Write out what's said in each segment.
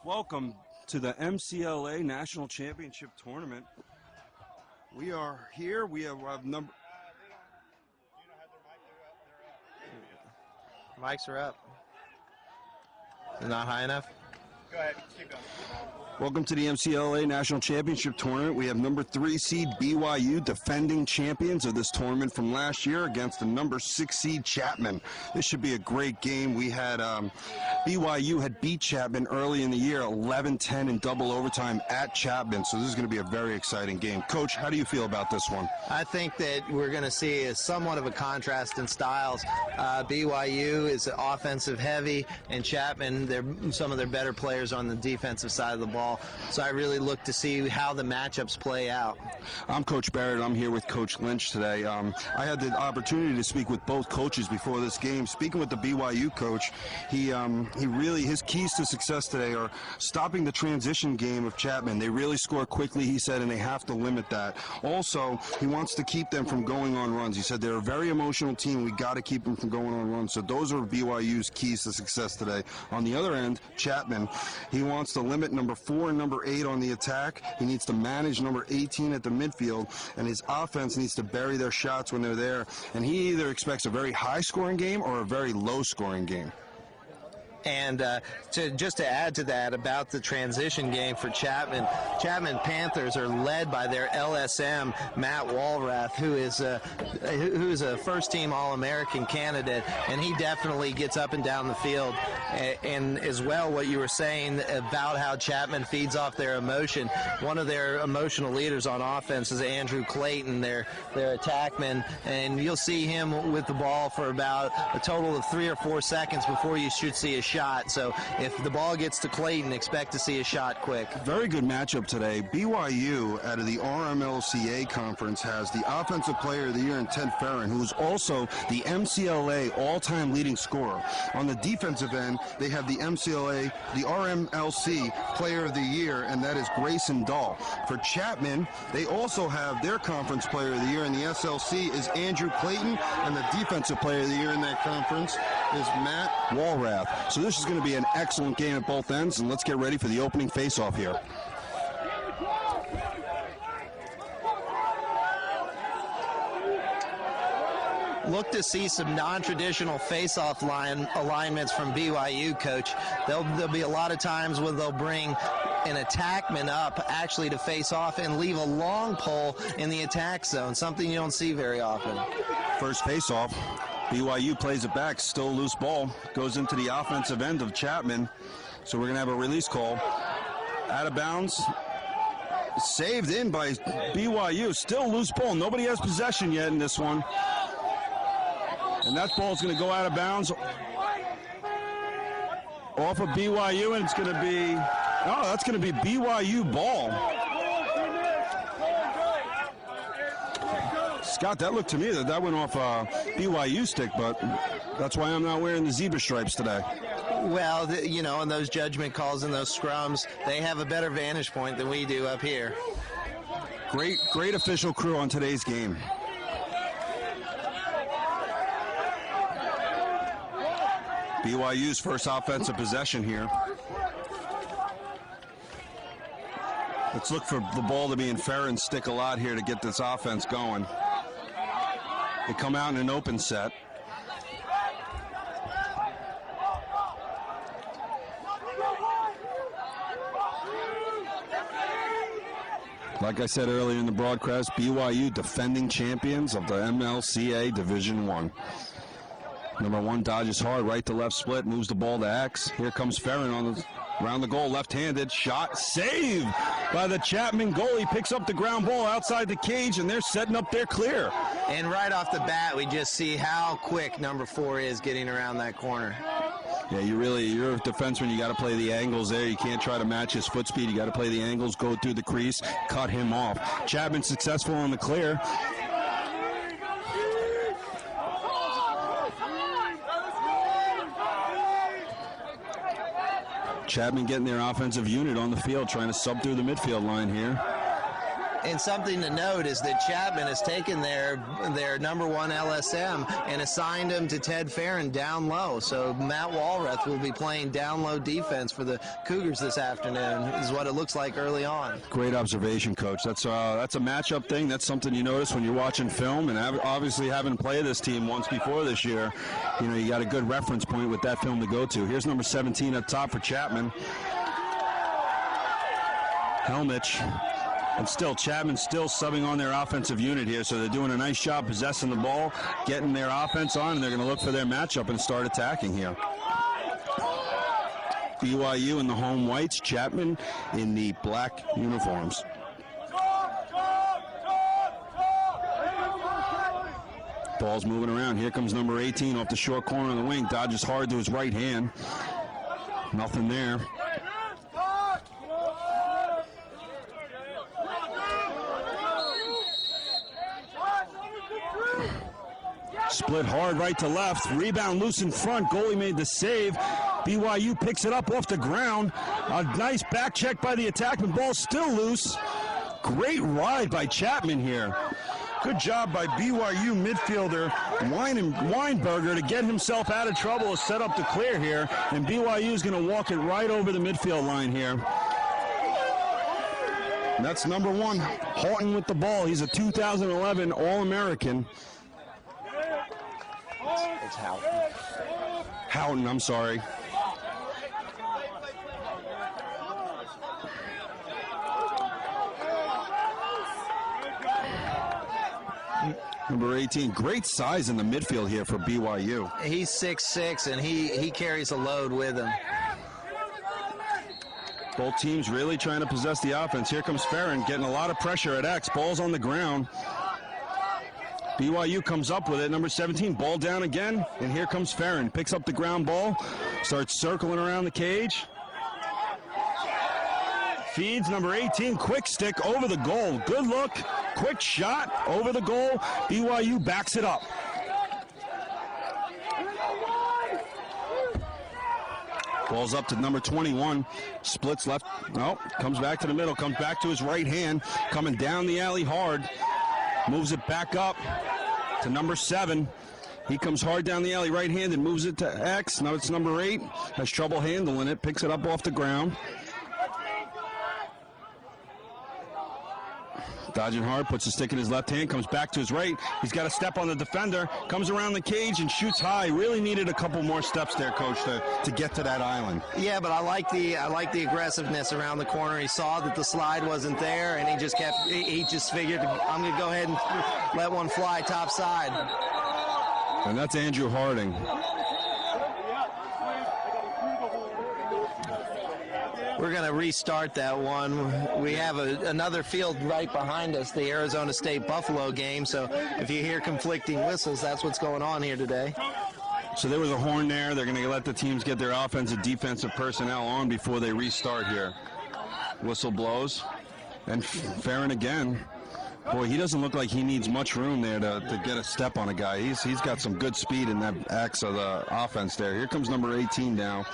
Welcome to the MCLA National Championship Tournament. We are here. We have number. Mics are up. Is it not high enough? Go ahead, keep going. Welcome to the MCLA National Championship Tournament. We have number 3 seed BYU, defending champions of this tournament from last year, against the number 6 seed Chapman. This should be a great game. We had BYU had beat Chapman early in the year, 11-10 in double overtime at Chapman. So this is going to be a very exciting game. Coach, how do you feel about this one? I think that we're going to see somewhat of a contrast in styles. BYU is offensive heavy, and Chapman, they're some of their better players on the defensive side of the ball. So I really look to see how the matchups play out. I'm Coach Barrett. I'm here with Coach Lynch today. I had the opportunity to speak with both coaches before this game. Speaking with the BYU coach, he really, his keys to success today are stopping the transition game of Chapman. They really score quickly, he said, and they have to limit that. Also, he wants to keep them from going on runs. He said they're a very emotional team. We got to keep them from going on runs. So those are BYU's keys to success today. On the other end, Chapman, he wants to limit number 4 and number 8 on the attack. He needs to manage number 18 at the midfield, and his offense needs to bury their shots when they're there. And he either expects a very high-scoring game or a very low-scoring game. And just to add to that about the transition game for Chapman Panthers are led by their LSM, Matt Walrath, who is a first-team All-American candidate, and he definitely gets up and down the field. And as well, what you were saying about how Chapman feeds off their emotion, one of their emotional leaders on offense is Andrew Clayton, their attackman, and you'll see him with the ball for about a total of 3 or 4 seconds before you should see a shot. So if the ball gets to Clayton, expect to see a shot quick. Very good matchup today. BYU, out of the RMLCA conference, has the Offensive Player of the Year in Ted Ferrin, who is also the MCLA all-time leading scorer. On the defensive end, they have the RMLC Player of the Year, and that is Grayson Dahl. For Chapman, they also have their Conference Player of the Year, and the SLC is Andrew Clayton, and the Defensive Player of the Year in that conference is Matt Walrath. So this is going to be an excellent game at both ends, and let's get ready for the opening face-off here. Look to see some non-traditional face-off alignments from BYU, Coach. There'll be a lot of times when they'll bring an attackman up actually to face off and leave a long pole in the attack zone, something you don't see very often. First face-off. BYU plays it back, still a loose ball, goes into the offensive end of Chapman. So we're going to have a release call. Out of bounds, saved in by BYU, still loose ball. Nobody has possession yet in this one. And that ball's going to go out of bounds off of BYU, and it's going to be, that's going to be BYU ball. Scott, that looked to me that went off a BYU stick, but that's why I'm not wearing the zebra stripes today. Well, in those judgment calls and those scrums, they have a better vantage point than we do up here. Great official crew on today's game. BYU's first offensive possession here. Let's look for the ball to be in Ferrin's stick a lot here to get this offense going. They come out in an open set. Like I said earlier in the broadcast, BYU defending champions of the MLCA Division I. Number 1 dodges hard, right to left split, moves the ball to X. Here comes Ferrin around the goal, left-handed shot, save by the Chapman goalie. Picks up the ground ball outside the cage, and they're setting up their clear. And right off the bat, we just see how quick number 4 is getting around that corner. Yeah, you're a defenseman. You got to play the angles there. You can't try to match his foot speed. You got to play the angles, go through the crease, cut him off. Chapman successful on the clear. Chapman getting their offensive unit on the field, trying to sub through the midfield line here. And something to note is that Chapman has taken their number one LSM and assigned him to Ted Farron down low. So Matt Walrath will be playing down low defense for the Cougars this afternoon, is what it looks like early on. Great observation, Coach. That's a matchup thing. That's something you notice when you're watching film, and obviously having played this team once before this year, you got a good reference point with that film to go to. Here's number 17 up top for Chapman. Helmich. And still, Chapman still subbing on their offensive unit here, so they're doing a nice job possessing the ball, getting their offense on, and they're going to look for their matchup and start attacking here. BYU in the home whites, Chapman in the black uniforms. Ball's moving around. Here comes number 18 off the short corner of the wing. Dodges hard to his right hand. Nothing there. Split hard right to left. Rebound loose in front. Goalie made the save. BYU picks it up off the ground. A nice back check by the attackman. Ball still loose. Great ride by Chapman here. Good job by BYU midfielder Weinberger to get himself out of trouble, set up the clear here. And BYU is going to walk it right over the midfield line here. And that's number 1, Houghton with the ball. He's a 2011 All-American. It's Houghton. Houghton, I'm sorry. Number 18, great size in the midfield here for BYU. He's 6'6", and he carries a load with him. Both teams really trying to possess the offense. Here comes Farron getting a lot of pressure at X. Ball's on the ground. BYU comes up with it. Number 17, ball down again. And here comes Farron. Picks up the ground ball. Starts circling around the cage. Feeds number 18, quick stick over the goal. Good look. Quick shot over the goal. BYU backs it up. Ball's up to number 21. Splits left. No, comes back to the middle. Comes back to his right hand. Coming down the alley hard. Moves it back up to number 7. He comes hard down the alley right-handed. Moves it to X. Now it's number 8. Has trouble handling it. Picks it up off the ground. Dodging hard, puts the stick in his left hand, comes back to his right. He's got a step on the defender, comes around the cage and shoots high. Really needed a couple more steps there, Coach, to get to that island. Yeah, but I like the aggressiveness around the corner. He saw that the slide wasn't there, and he just figured, I'm going to go ahead and let one fly top side. And that's Andrew Harding. We're going to restart that one. We have another field right behind us, the Arizona State-Buffalo game. So if you hear conflicting whistles, that's what's going on here today. So there was a horn there. They're going to let the teams get their offensive, defensive personnel on before they restart here. Whistle blows. And Farron again. Boy, he doesn't look like he needs much room there to get a step on a guy. He's got some good speed in that X of the offense there. Here comes number 18 now.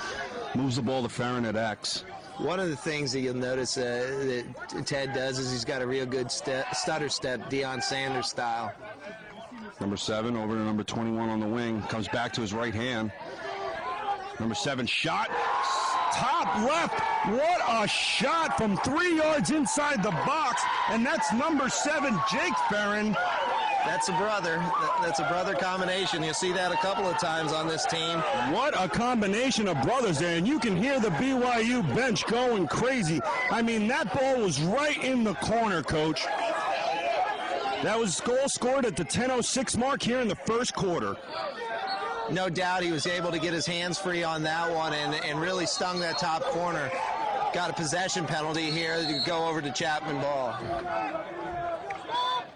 Moves the ball to Farron at X. One of the things that you'll notice that Ted does is he's got a real good stutter step, Deion Sanders style. Number 7 over to number 21 on the wing. Comes back to his right hand. Number 7 shot. Top left. What a shot from 3 yards inside the box. And that's number 7, Jake Farron. That's a brother. That's a brother combination. You'll see that a couple of times on this team. What a combination of brothers there. And you can hear the BYU bench going crazy. I mean, that ball was right in the corner, Coach. That was goal scored at the 10:06 mark here in the first quarter. No doubt he was able to get his hands free on that one and really stung that top corner. Got a possession penalty here to go over to Chapman ball.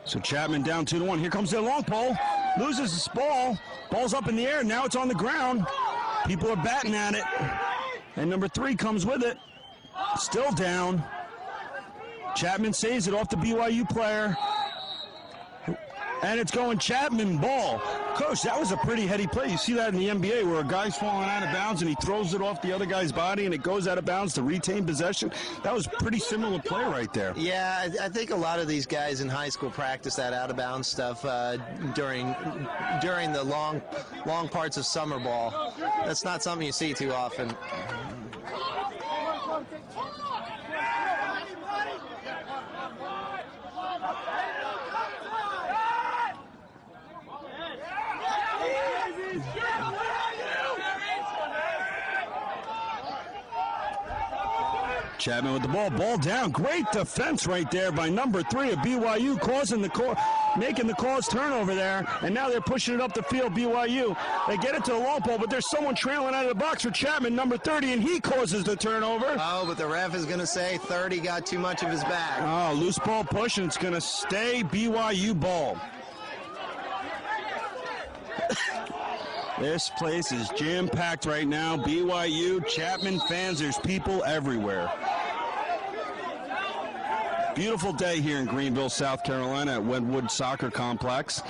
So Chapman down 2-1. Here comes their long pole. Loses his ball. Ball's up in the air. Now it's on the ground. People are batting at it. And number 3 comes with it. Still down. Chapman saves it off the BYU player. And it's going Chapman ball. Coach, that was a pretty heady play. You see that in the NBA where a guy's falling out of bounds and he throws it off the other guy's body and it goes out of bounds to retain possession. That was pretty similar play right there. Yeah, I think a lot of these guys in high school practice that out of bounds stuff during the long parts of summer ball. That's not something you see too often. Chapman with the ball down. Great defense right there by number 3 of BYU, making the cause turnover there. And now they're pushing it up the field, BYU. They get it to the long pole, but there's someone trailing out of the box for Chapman, number 30, and he causes the turnover. Oh, but the ref is going to say 30 got too much of his back. Oh, loose ball push, and it's going to stay BYU ball. This place is jam-packed right now. BYU, Chapman fans, there's people everywhere. Beautiful day here in Greenville, South Carolina at Wentwood Soccer Complex.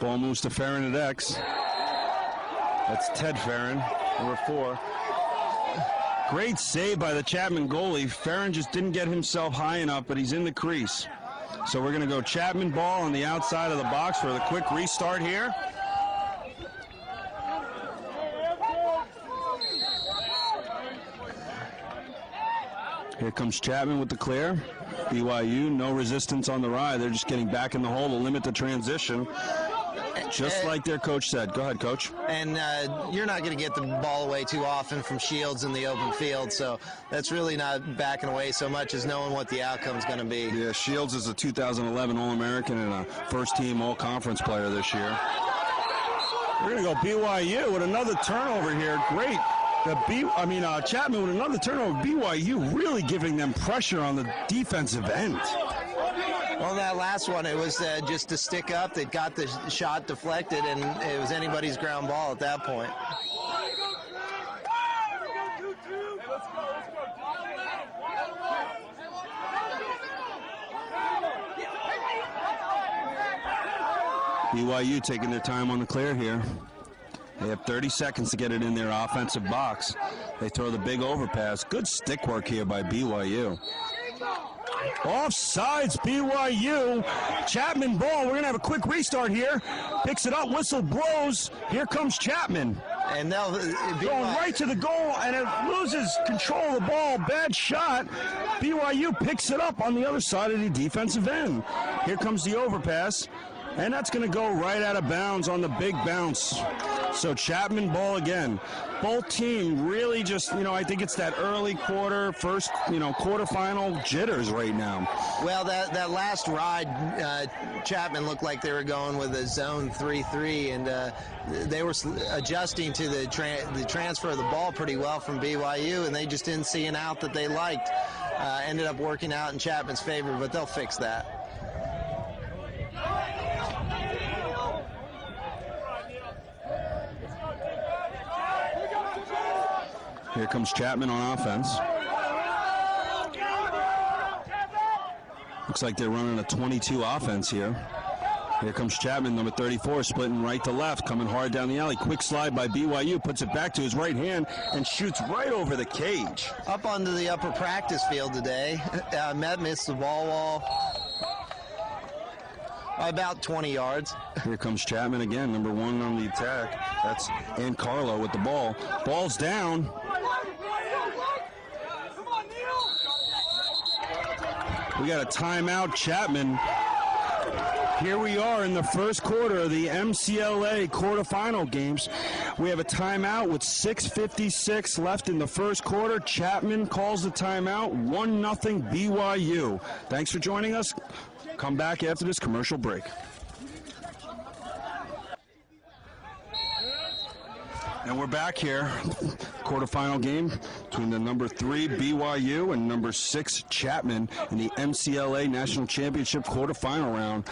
Ball moves to Farron at X. That's Ted Farron, number 4. Great save by the Chapman goalie. Farron just didn't get himself high enough, but he's in the crease. So we're going to go Chapman ball on the outside of the box for the quick restart here. Here comes Chapman with the clear. BYU, no resistance on the ride. They're just getting back in the hole to limit the transition. Just like their coach said. Go ahead, Coach. And you're not going to get the ball away too often from Shields in the open field, so that's really not backing away so much as knowing what the outcome is going to be. Yeah, Shields is a 2011 All-American and a first-team All-Conference player this year. We're going to go BYU with another turnover here. Great. Chapman with another turnover. BYU really giving them pressure on the defensive end. Well, that last one, it was just to stick up that got the shot deflected, and it was anybody's ground ball at that point. BYU taking their time on the clear here. They have 30 seconds to get it in their offensive box. They throw the big overpass. Good stick work here by BYU. Offsides, BYU. Chapman ball. We're going to have a quick restart here. Picks it up. Whistle blows. Here comes Chapman. And now going right to the goal, and it loses control of the ball. Bad shot. BYU picks it up on the other side of the defensive end. Here comes the overpass. And that's going to go right out of bounds on the big bounce. So Chapman ball again. Both teams really just, I think it's that early quarterfinal jitters right now. Well, that last ride, Chapman looked like they were going with a zone 3-3, and they were adjusting to the transfer of the ball pretty well from BYU, and they just didn't see an out that they liked. Ended up working out in Chapman's favor, but they'll fix that. Here comes Chapman on offense. Looks like they're running a 22 offense here. Here comes Chapman, number 34, splitting right to left, coming hard down the alley. Quick slide by BYU, puts it back to his right hand, and shoots right over the cage. Up onto the upper practice field today. Met missed the ball wall by about 20 yards. Here comes Chapman again, number 1 on the attack. That's Carlo with the ball. Ball's down. We got a timeout, Chapman. Here we are in the first quarter of the MCLA quarterfinal games. We have a timeout with 6:56 left in the first quarter. Chapman calls the timeout, 1-0 BYU. Thanks for joining us. Come back after this commercial break. And we're back here. Quarterfinal game between the number 3 BYU and number 6 Chapman in the MCLA National Championship quarterfinal round.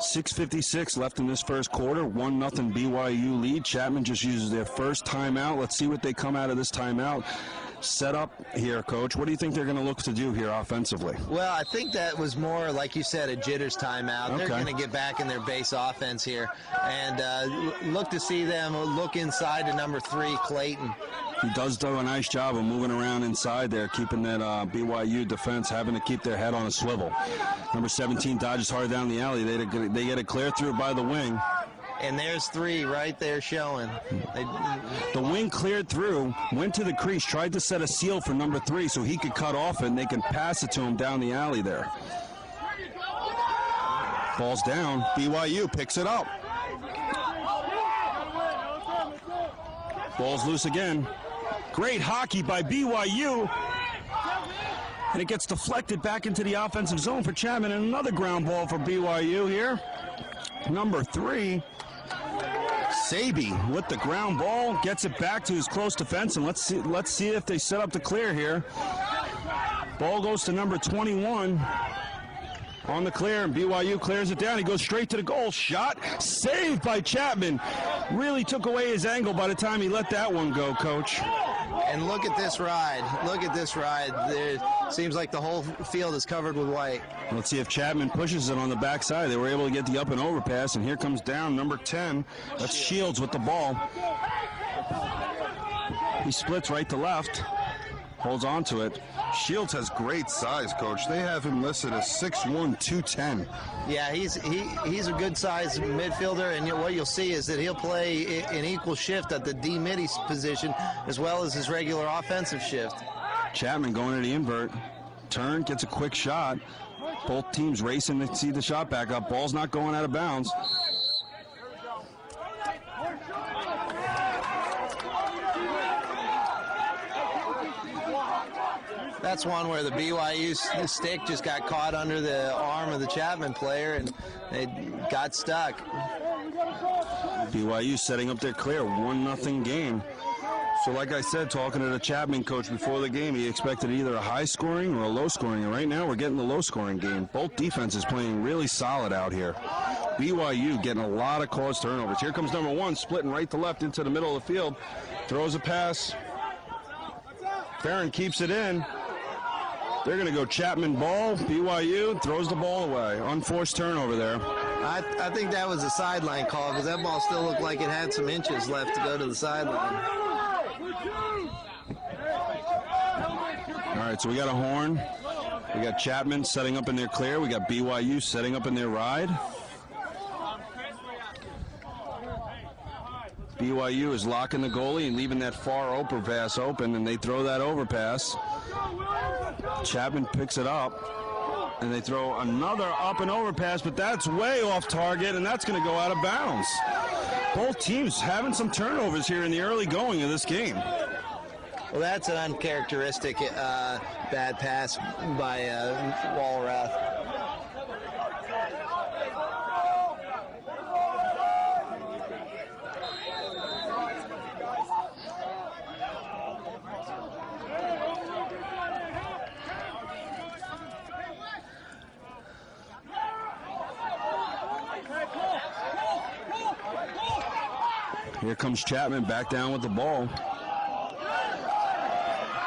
6:56 left in this first quarter. 1-0 BYU lead. Chapman just uses their first timeout. Let's see what they come out of this timeout. set up here, Coach. What do you think they're going to look to do here offensively? Well, I think that was more, like you said, a jitters timeout. Okay. They're going to get back in their base offense here and look to see them look inside to number 3, Clayton. He does do a nice job of moving around inside there, keeping that BYU defense having to keep their head on a swivel. Number 17 dodges hard down the alley. They get it clear through by the wing. And there's 3 right there showing. The wing cleared through, went to the crease, tried to set a seal for number 3 so he could cut off it and they can pass it to him down the alley there. Ball's down. BYU picks it up. Ball's loose again. Great hockey by BYU. And it gets deflected back into the offensive zone for Chapman. And another ground ball for BYU here. Number 3. Saby with the ground ball, gets it back to his close defense, and let's see if they set up the clear here. Ball goes to number 21 on the clear, and BYU clears it down. He goes straight to the goal. Shot saved by Chapman. Really took away his angle by the time he let that one go, Coach. And look at this ride. Look at this ride. There seems like the whole field is covered with white. Let's see if Chapman pushes it on the backside. They were able to get the up and over pass, and here comes down number 10. That's Shields with the ball. He splits right to left, holds on to it. Shields has great size, Coach. They have him listed as 6'1", 210. Yeah, he's a good-sized midfielder, and what you'll see is that he'll play an equal shift at the D-midi position as well as his regular offensive shift. Chapman going to the invert. Turn, gets a quick shot. Both teams racing to see the shot back up. Ball's not going out of bounds. That's one where the BYU stick just got caught under the arm of the Chapman player, and it got stuck. BYU setting up their clear, 1-0 game. So like I said, talking to the Chapman coach before the game, he expected either a high-scoring or a low-scoring, and right now we're getting the low-scoring game. Both defenses playing really solid out here. BYU getting a lot of caused turnovers. Here comes number 1, splitting right to left into the middle of the field. Throws a pass. Farron keeps it in. They're going to go Chapman ball. BYU throws the ball away. Unforced turnover there. I think that was a sideline call because that ball still looked like it had some inches left to go to the sideline. All right, so we got a horn. We got Chapman setting up in their clear. We got BYU setting up in their ride. BYU is locking the goalie and leaving that far overpass open, and they throw that overpass. Chapman picks it up, and they throw another up and overpass, but that's way off target, and that's going to go out of bounds. Both teams having some turnovers here in the early going of this game. Well, that's an uncharacteristic bad pass by Walrath. Here comes Chapman back down with the ball.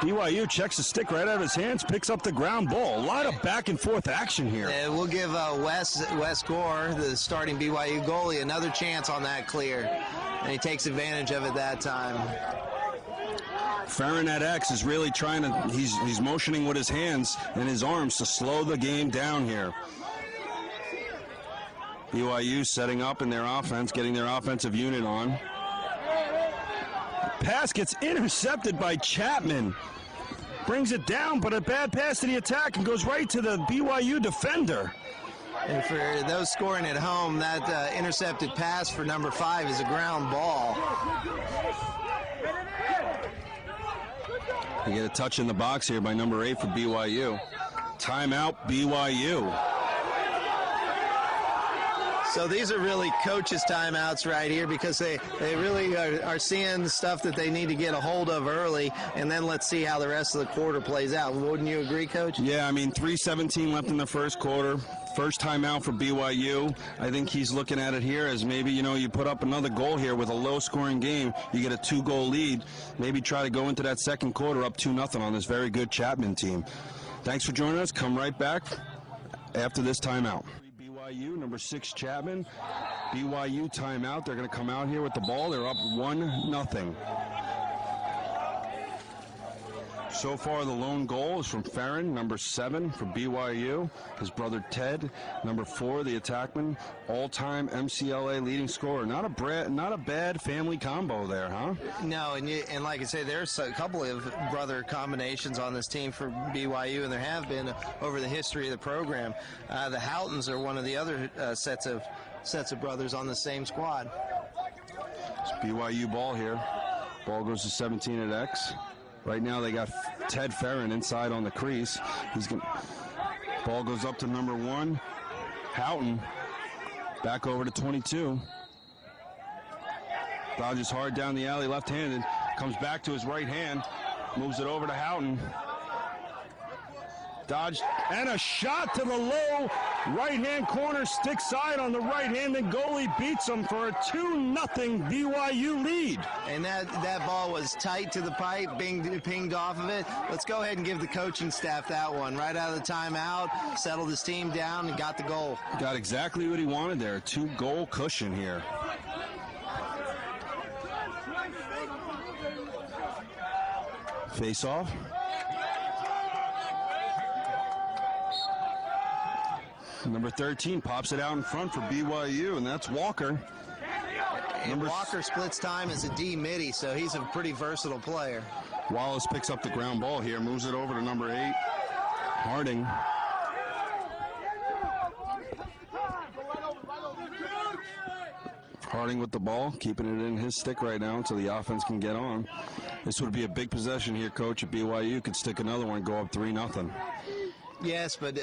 BYU checks the stick right out of his hands, picks up the ground ball. A lot of back and forth action here. We'll give Wes Gore, the starting BYU goalie, another chance on that clear. And he takes advantage of it that time. Farron at X is really trying to, he's motioning with his hands and his arms to slow the game down here. BYU setting up in their offense, getting their offensive unit on. Pass gets intercepted by Chapman. Brings it down, but a bad pass to the attack and goes right to the BYU defender. And for those scoring at home, that intercepted pass for number 5 is a ground ball. You get a touch in the box here by number 8 for BYU. Timeout, BYU. So these are really coaches' timeouts right here because they really are seeing the stuff that they need to get a hold of early, and then let's see how the rest of the quarter plays out. Wouldn't you agree, Coach? Yeah, I mean, 3:17 left in the first quarter. First timeout for BYU. I think he's looking at it here as maybe, you put up another goal here with a low-scoring game. You get a 2-goal lead. Maybe try to go into that second quarter up 2-0 on this very good Chapman team. Thanks for joining us. Come right back after this timeout. BYU, number 6, Chapman. BYU timeout. They're going to come out here with the ball. They're up 1-0. So far, the lone goal is from Farron, number 7 for BYU. His brother Ted, number 4, the attackman, all-time MCLA leading scorer. Not a bad family combo there, huh? No, and like I say, there's a couple of brother combinations on this team for BYU, and there have been over the history of the program. The Houghtons are one of the other sets of brothers on the same squad. It's BYU ball here. Ball goes to 17 at X. Right now they got Ted Farron inside on the crease. Ball goes up to number 1, Houghton. Back over to 22. Dodges hard down the alley, left-handed. Comes back to his right hand. Moves it over to Houghton. Dodged, and a shot to the low right-hand corner, stick side on the right-handed goalie, beats him for a 2-0 BYU lead. And that ball was tight to the pipe, pinged off of it. Let's go ahead and give the coaching staff that one. Right out of the timeout, settled his team down, and got the goal. Got exactly what he wanted there, 2-goal cushion here. Face off. Number 13 pops it out in front for BYU, and that's Walker. And Walker splits time as a D midi, so he's a pretty versatile player. Wallace picks up the ground ball here, moves it over to number 8, Harding. Harding with the ball, keeping it in his stick right now until the offense can get on. This would be a big possession here, Coach. If BYU could stick another one, go up 3-0. Yes, but,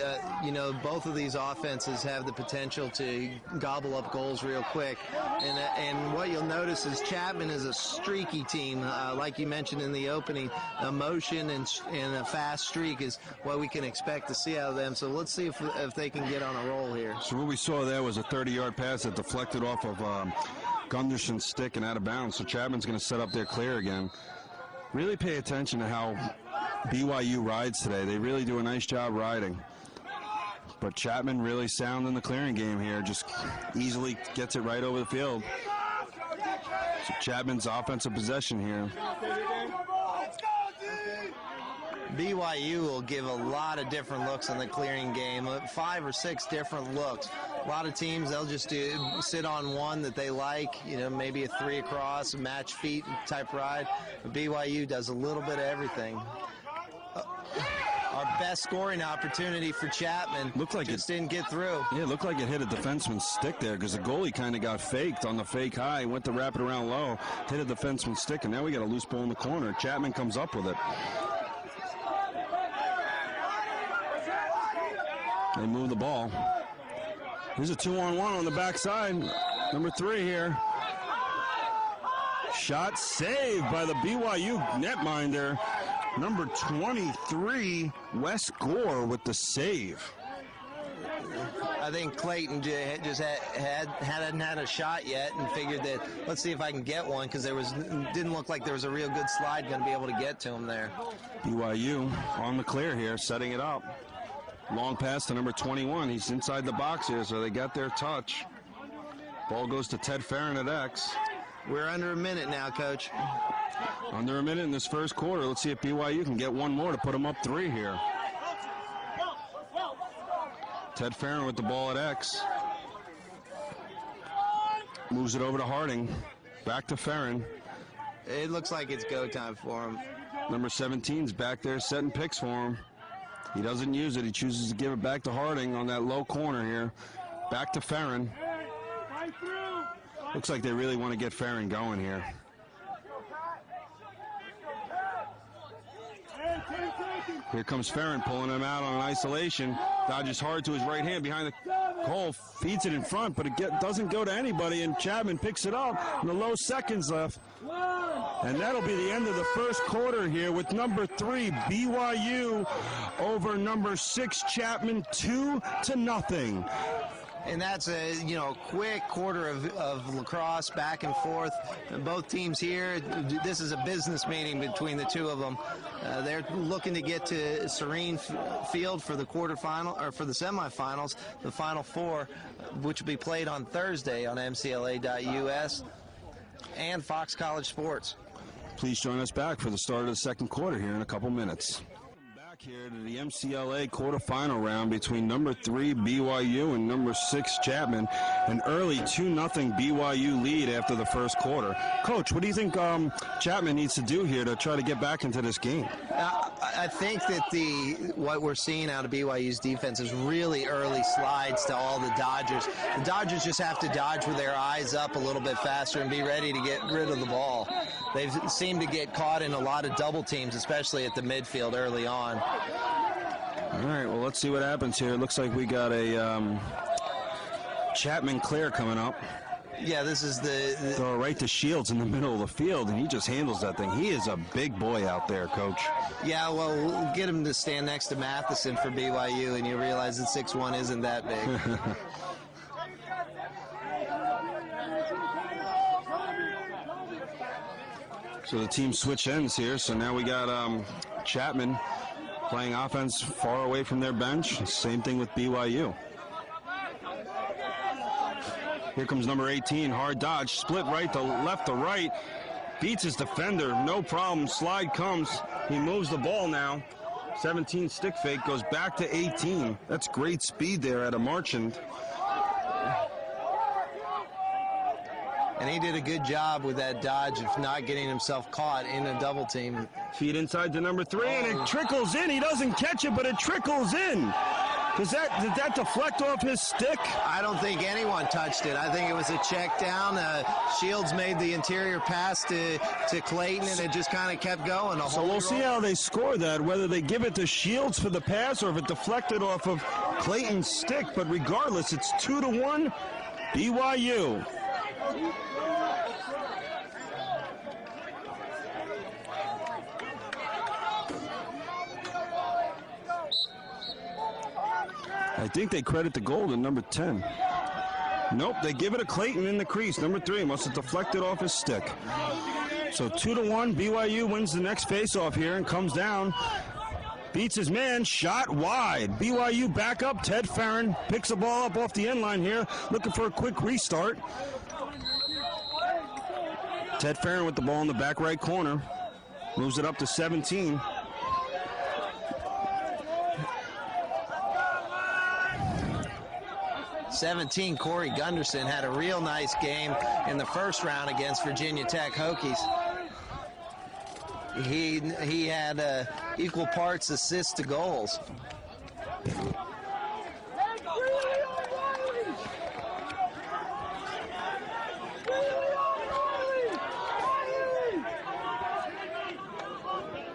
both of these offenses have the potential to gobble up goals real quick. And what you'll notice is Chapman is a streaky team. Like you mentioned in the opening, emotion and a fast streak is what we can expect to see out of them. So let's see if they can get on a roll here. So what we saw there was a 30-yard pass that deflected off of Gunderson's stick and out of bounds. So Chapman's going to set up their clear again. Really pay attention to how BYU rides today. They really do a nice job riding. But Chapman really sound in the clearing game here. Just easily gets it right over the field. So Chapman's offensive possession here. BYU will give a lot of different looks in the clearing game, 5 or 6 different looks. A lot of teams, they'll just sit on one that they like, maybe a 3 across, a match feet type ride. But BYU does a little bit of everything. Our best scoring opportunity for Chapman didn't get through. Yeah, it looked like it hit a defenseman's stick there because the goalie kind of got faked on the fake high, went to wrap it around low, hit a defenseman's stick, and now we got a loose ball in the corner. Chapman comes up with it. They move the ball. Here's a 2-on-1 on the backside. Number 3 here. Shot saved by the BYU netminder. Number 23, Wes Gore with the save. I think Clayton just hadn't had a shot yet and figured that let's see if I can get one because didn't look like there was a real good slide going to be able to get to him there. BYU on the clear here, setting it up. Long pass to number 21. He's inside the box here, so they got their touch. Ball goes to Ted Farron at X. We're under a minute now, Coach. Under a minute in this first quarter. Let's see if BYU can get one more to put them up 3 here. Ted Farron with the ball at X. Moves it over to Harding. Back to Farron. It looks like it's go time for him. Number 17's back there setting picks for him. He doesn't use it. He chooses to give it back to Harding on that low corner here. Back to Farron. Looks like they really want to get Farron going here. Here comes Farron pulling him out on an isolation. Dodges hard to his right hand behind the Cole feeds it in front, but it doesn't go to anybody, and Chapman picks it up, and the low seconds left. And that'll be the end of the first quarter here with number 3, BYU over number 6, Chapman, 2-0. And that's a quick quarter of lacrosse, back and forth. Both teams here, this is a business meeting between the two of them. They're looking to get to Serene Field for the quarterfinal, or for the semifinals, the Final Four, which will be played on Thursday on MCLA.us and Fox College Sports. Please join us back for the start of the second quarter here in a couple minutes. Here to the MCLA quarterfinal round between number 3 BYU and number 6 Chapman. An early 2-0 BYU lead after the first quarter. Coach, what do you think Chapman needs to do here to try to get back into this game? I think that what we're seeing out of BYU's defense is really early slides to all the Dodgers. The Dodgers just have to dodge with their eyes up a little bit faster and be ready to get rid of the ball. They've seemed to get caught in a lot of double teams, especially at the midfield early on. All right, well, let's see what happens here. It looks like we got a Chapman clear coming up. Yeah, this is the throw right to Shields in the middle of the field, and he just handles that thing. He is a big boy out there, Coach. Yeah, well, we'll get him to stand next to Matheson for BYU, and you realize that 6'1" isn't that big. So the team switch ends here. So now we got Chapman playing offense far away from their bench. Same thing with BYU. Here comes number 18, hard dodge, split right to left to right. Beats his defender, no problem. Slide comes. He moves the ball now. 17 stick fake, goes back to 18. That's great speed there at a Marchand. And he did a good job with that dodge of not getting himself caught in a double team. Feed inside to number 3, and it trickles in. He doesn't catch it, but it trickles in. Did that deflect off his stick? I don't think anyone touched it. I think it was a check down. Shields made the interior pass to Clayton, and it just kind of kept going. So we'll see how they score that, whether they give it to Shields for the pass or if it deflected off of Clayton's stick. But regardless, it's 2-1 BYU. I think they credit the goal to number 10. Nope, they give it to Clayton in the crease. Number 3 must have deflected off his stick. So 2-1, BYU wins the next face-off here and comes down. Beats his man, shot wide. BYU back up. Ted Farron picks the ball up off the end line here, looking for a quick restart. Ted Farron with the ball in the back right corner. Moves it up to 17. Corey Gunderson had a real nice game in the first round against Virginia Tech Hokies. He had equal parts assists to goals.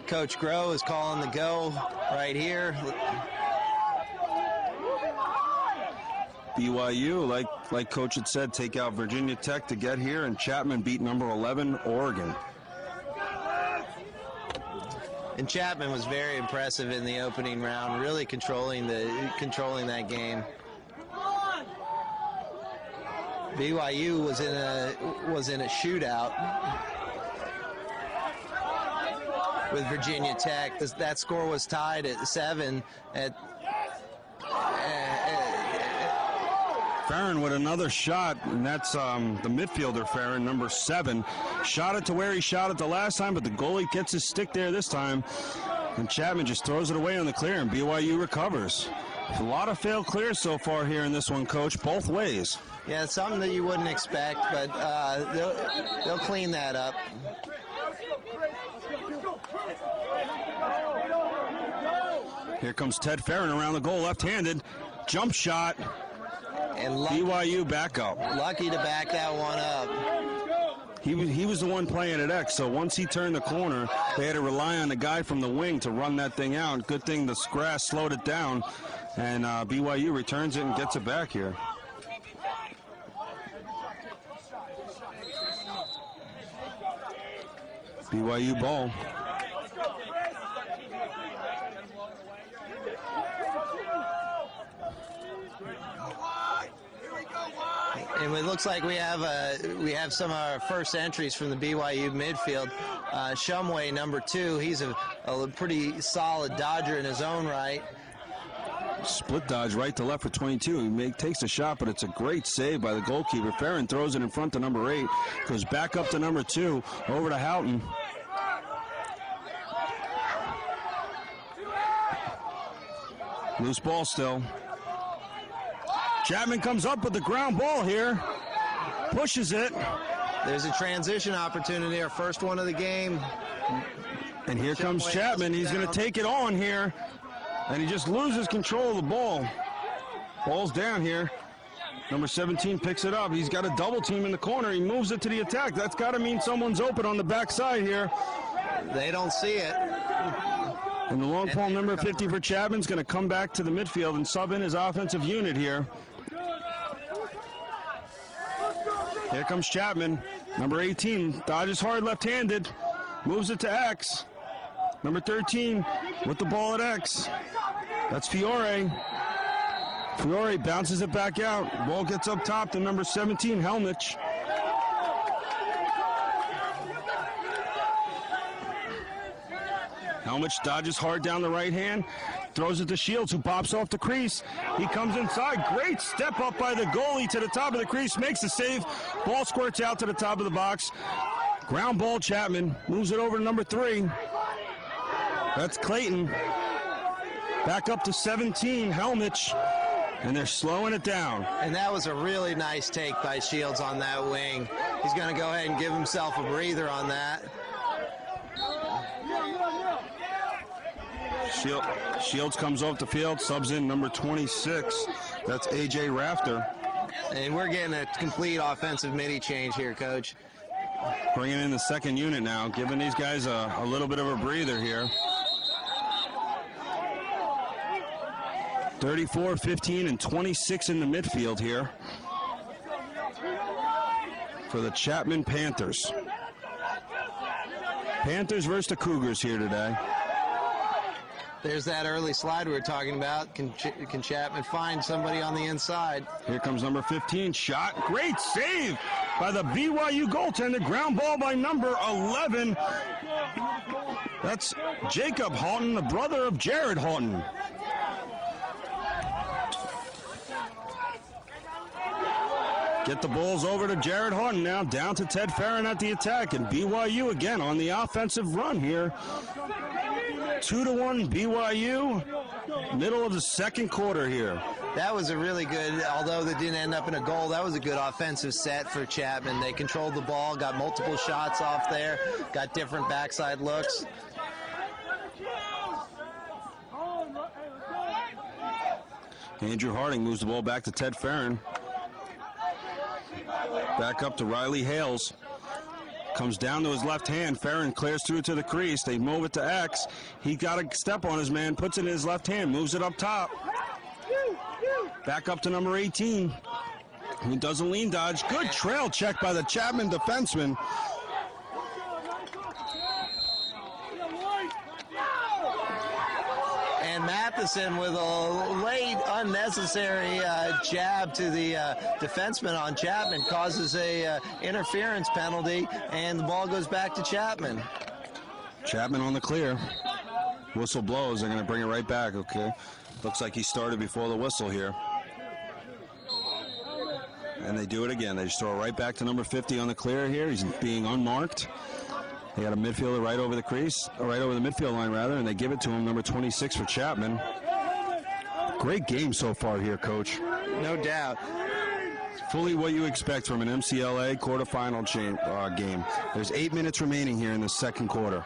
Coach Groh is calling the go right here. BYU, like Coach had said, take out Virginia Tech to get here, and Chapman beat number 11, Oregon. And Chapman was very impressive in the opening round, really controlling that game. BYU was in a shootout with Virginia Tech. That score was tied at 7 at. Farron with another shot, and that's the midfielder, Farron, number 7. Shot it to where he shot it the last time, but the goalie gets his stick there this time. And Chapman just throws it away on the clear, and BYU recovers. A lot of failed clears so far here in this one, Coach, both ways. Yeah, it's something that you wouldn't expect, but they'll clean that up. Here comes Ted Farron around the goal, left-handed. Jump shot. And BYU back up. Lucky to back that one up. he was the one playing at X, so once he turned the corner, they had to rely on the guy from the wing to run that thing out. Good thing the grass slowed it down, and BYU returns it and gets it back here. BYU ball. And it looks like we have some of our first entries from the BYU midfield. Shumway, number 2, he's a pretty solid dodger in his own right. Split dodge right to left for 22. He takes a shot, but it's a great save by the goalkeeper. Farron throws it in front to number 8. Goes back up to number 2, over to Houghton. Loose ball still. Chapman comes up with the ground ball here. Pushes it. There's a transition opportunity, our first one of the game. And here comes Chapman. He's going to take it on here. And he just loses control of the ball. Ball's down here. Number 17 picks it up. He's got a double team in the corner. He moves it to the attack. That's got to mean someone's open on the backside here. They don't see it. And the long pole, number 50 for Chapman's going to come back to the midfield and sub in his offensive unit here. Here comes Chapman. Number 18 dodges hard left-handed. Moves it to X. Number 13 with the ball at X. That's Fiore. Fiore bounces it back out. Ball gets up top to number 17, Helmich. Helmich dodges hard down the right hand. Throws it to Shields, who pops off the crease. He comes inside. Great step up by the goalie to the top of the crease. Makes the save. Ball squirts out to the top of the box. Ground ball, Chapman. Moves it over to number 3. That's Clayton. Back up to 17, Helmich. And they're slowing it down. And that was a really nice take by Shields on that wing. He's going to go ahead and give himself a breather on that. Shields comes off the field, subs in number 26. That's A.J. Rafter. And we're getting a complete offensive midi change here, Coach. Bringing in the second unit now, giving these guys a little bit of a breather here. 34, 15, and 26 in the midfield here for the Chapman Panthers. Panthers versus the Cougars here today. There's that early slide we were talking about. Can Chapman find somebody on the inside? Here comes number 15, shot. Great save by the BYU goaltender. Ground ball by number 11. That's Jacob Houghton, the brother of Jared Houghton. Get the balls over to Jared Houghton now, down to Ted Farron at the attack, and BYU again on the offensive run here. 2-1 BYU, middle of the second quarter here. That was a really good, although that didn't end up in a goal, that was a good offensive set for Chapman. They controlled the ball, got multiple shots off there, got different backside looks. Andrew Harding moves the ball back to Ted Farron. Back up to Riley Hales. Comes down to his left hand. Farron clears through to the crease. They move it to X. He got a step on his man, puts it in his left hand, moves it up top. Back up to number 18. He does a lean dodge. Good trail check by the Chapman defenseman. And Matheson with a late, unnecessary jab to the defenseman on Chapman causes a interference penalty, and the ball goes back to Chapman. Chapman on the clear. Whistle blows. They're going to bring it right back, okay? Looks like he started before the whistle here. And they do it again. They just throw it right back to number 50 on the clear here. He's being unmarked. They got a midfielder right over the crease, or right over the midfield line, rather, and they give it to him, number 26 for Chapman. Great game so far here, Coach. No doubt. Fully what you expect from an MCLA quarterfinal game. There's 8 minutes remaining here in the second quarter.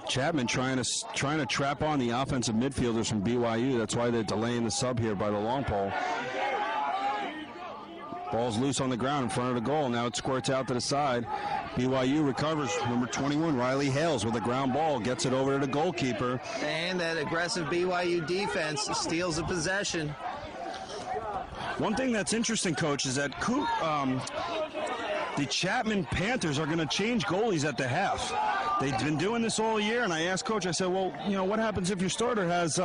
Chapman trying to trap on the offensive midfielders from BYU. That's why they're delaying the sub here by the long pole. Ball's loose on the ground in front of the goal. Now it squirts out to the side. BYU recovers. Number 21, Riley Hales, with a ground ball, gets it over to the goalkeeper. And that aggressive BYU defense steals the possession. One thing that's interesting, Coach, is that the Chapman Panthers are going to change goalies at the half. They've been doing this all year, and I asked Coach, I said, well, what happens if your starter has,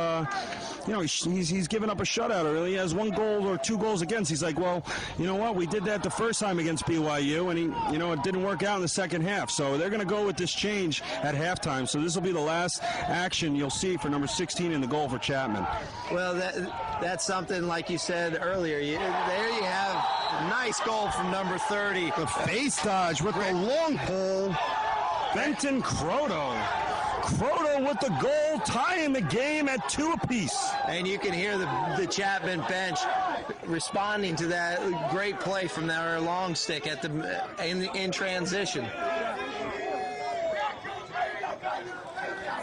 he's given up a shutout, or he has 1 goal or 2 goals against? He's like, well, you know what, we did that the first time against BYU, and it didn't work out in the second half. So they're going to go with this change at halftime. So this will be the last action you'll see for number 16 in the goal for Chapman. Well, that's something like you said earlier. There you have a nice goal from number 30. The face dodge with the long pole. Benton Croto. Croto with the goal, tying the game at 2 apiece. And you can hear the Chapman bench responding to that great play from their long stick in transition.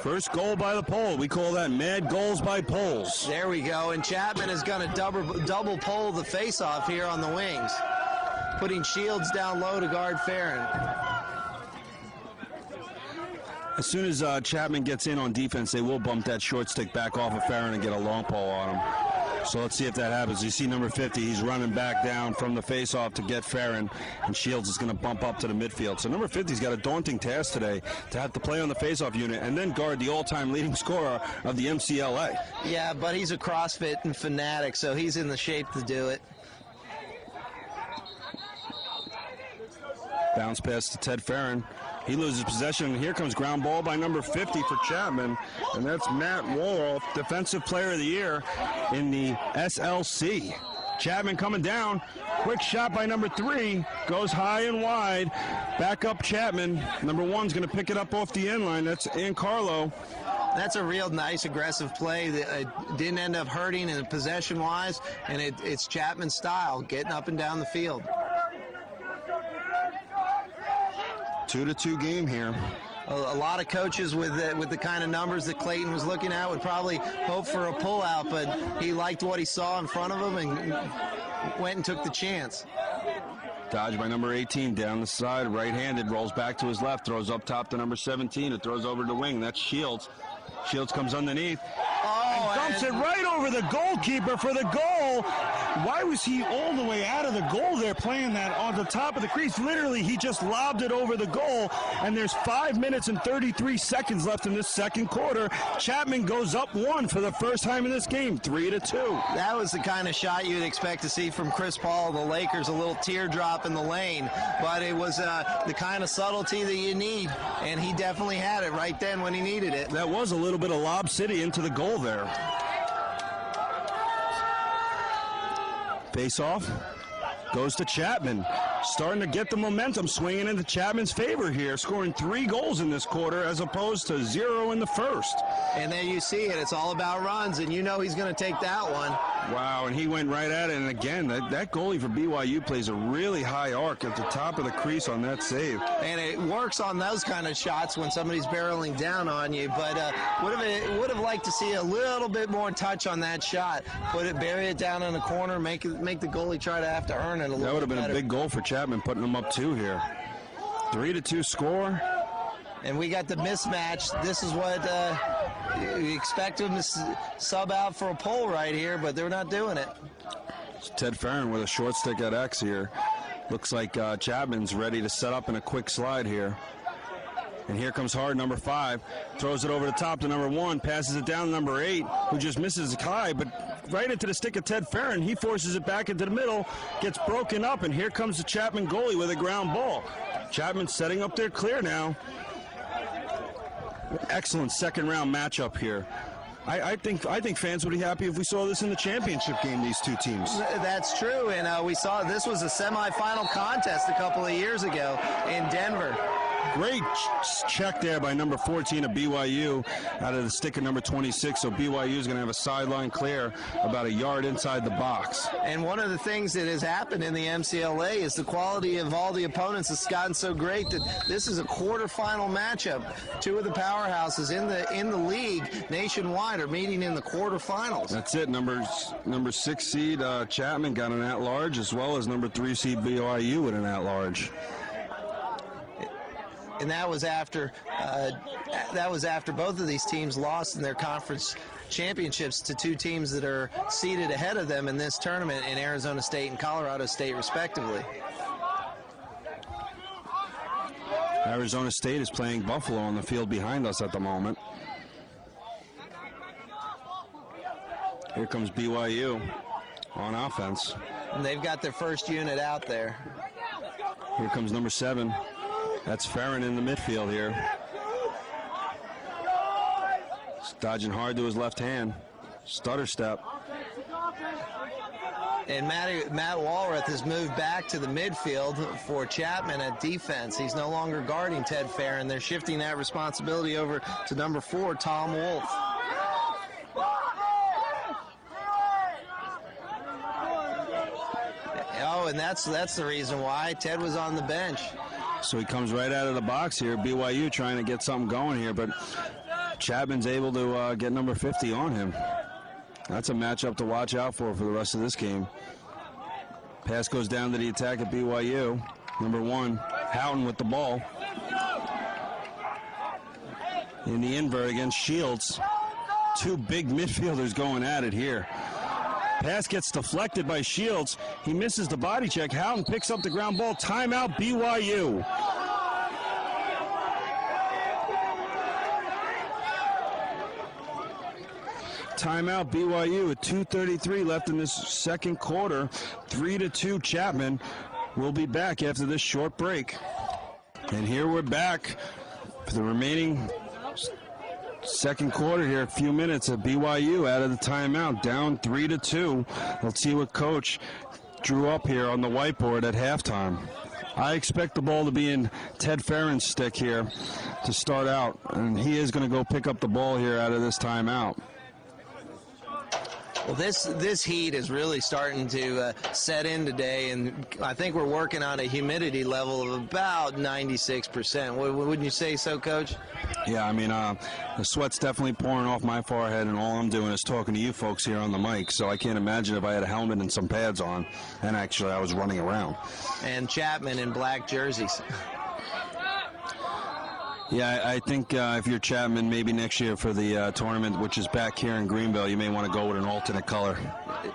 First goal by the pole. We call that mad goals by poles. There we go. And Chapman is going to double pole the face-off here on the wings, putting Shields down low to guard Farron. As soon as Chapman gets in on defense, they will bump that short stick back off of Farron and get a long pole on him. So let's see if that happens. You see number 50, he's running back down from the face-off to get Farron, and Shields is going to bump up to the midfield. So number 50's got a daunting task today to have to play on the face-off unit and then guard the all-time leading scorer of the MCLA. Yeah, but he's a CrossFit and fanatic, so he's in the shape to do it. Bounce pass to Ted Farron. He loses possession, and here comes ground ball by number 50 for Chapman, and that's Matt Wolof, Defensive Player of the Year in the SLC. Chapman coming down, quick shot by number 3, goes high and wide, back up Chapman. Number 1's going to pick it up off the end line. That's Carlo. That's a real nice aggressive play that didn't end up hurting in possession-wise, and it's Chapman's style, getting up and down the field. 2-2 game here. A lot of coaches with the kind of numbers that Clayton was looking at would probably hope for a pullout, but he liked what he saw in front of him and went and took the chance. Dodge by number 18 down the side, right-handed, rolls back to his left, throws up top to number 17, it throws over the wing. That's Shields. Shields comes underneath. Oh, and dumps it right over the goalkeeper for the goal. Why was he all the way out of the goal there playing that on the top of the crease? Literally, he just lobbed it over the goal, and there's 5 minutes and 33 seconds left in this second quarter. Chapman goes up 1 for the first time in this game, 3-2. That was the kind of shot you'd expect to see from Chris Paul of the Lakers, a little teardrop in the lane, but it was the kind of subtlety that you need, and he definitely had it right then when he needed it. That was a little bit of Lob City into the goal there. Face off goes to Chapman. Starting to get the momentum swinging into Chapman's favor here, scoring 3 goals in this quarter as opposed to 0 in the first. And then you see it. It's all about runs, and you know he's going to take that one. Wow, and he went right at it. And again, that goalie for BYU plays a really high arc at the top of the crease on that save. And it works on those kind of shots when somebody's barreling down on you. But would have liked to see a little bit more touch on that shot. Bury it down in the corner, make the goalie try to have to earn it a little bit. That would have been better. a big goal for Chapman, putting them up 2 here. 3-2 score. And we got the mismatch. This is what you expect them to sub out for a pole right here, but they're not doing it. It's Ted Farron with a short stick at X here. Looks like Chapman's ready to set up in a quick slide here. And here comes Hard, number 5. Throws it over the top to number 1. Passes it down to number 8, who just misses high, but right into the stick of Ted Farron. He forces it back into the middle, gets broken up, and here comes the Chapman goalie with a ground ball. Chapman setting up their clear now. Excellent second-round matchup here. I think fans would be happy if we saw this in the championship game, these two teams. That's true, and we saw this was a semifinal contest a couple of years ago in Denver. Great check there by number 14 of BYU out of the stick of number 26. So BYU is going to have a sideline clear about a yard inside the box. And one of the things that has happened in the MCLA is the quality of all the opponents has gotten so great that this is a quarterfinal matchup. Two of the powerhouses in the league nationwide are meeting in the quarterfinals. That's it. Number 6 seed Chapman got an at-large, as well as number 3 seed BYU with an at-large. And that was after both of these teams lost in their conference championships to two teams that are seated ahead of them in this tournament in Arizona State and Colorado State, respectively. Arizona State is playing Buffalo on the field behind us at the moment. Here comes BYU on offense. And they've got their first unit out there. Here comes number 7. That's Farron in the midfield here. He's dodging hard to his left hand. Stutter step. And Matt Walrath has moved back to the midfield for Chapman at defense. He's no longer guarding Ted Farron. They're shifting that responsibility over to number 4, Tom Wolf. Oh, and that's the reason why Ted was on the bench. So he comes right out of the box here. BYU trying to get something going here, but Chapman's able to get number 50 on him. That's a matchup to watch out for the rest of this game. Pass goes down to the attack at BYU. Number 1, Houghton with the ball. In the invert against Shields. Two big midfielders going at it here. Pass gets deflected by Shields. He misses the body check. Houghton picks up the ground ball. Timeout, BYU. Timeout, BYU with 2:33 left in this second quarter. 3-2 Chapman. We'll be back after this short break. And here we're back for the remaining second quarter here. A few minutes of BYU out of the timeout, down 3-2. Let's see what Coach drew up here on the whiteboard at halftime. I expect the ball to be in Ted Farron's stick here to start out, and he is going to go pick up the ball here out of this timeout. Well, this heat is really starting to set in today, and I think we're working on a humidity level of about 96%. Wouldn't you say so, Coach? Yeah, I mean, the sweat's definitely pouring off my forehead, and all I'm doing is talking to you folks here on the mic, so I can't imagine if I had a helmet and some pads on, and actually I was running around. And Chapman in black jerseys. Yeah, I think if you're Chapman, maybe next year for the tournament, which is back here in Greenville, you may want to go with an alternate color.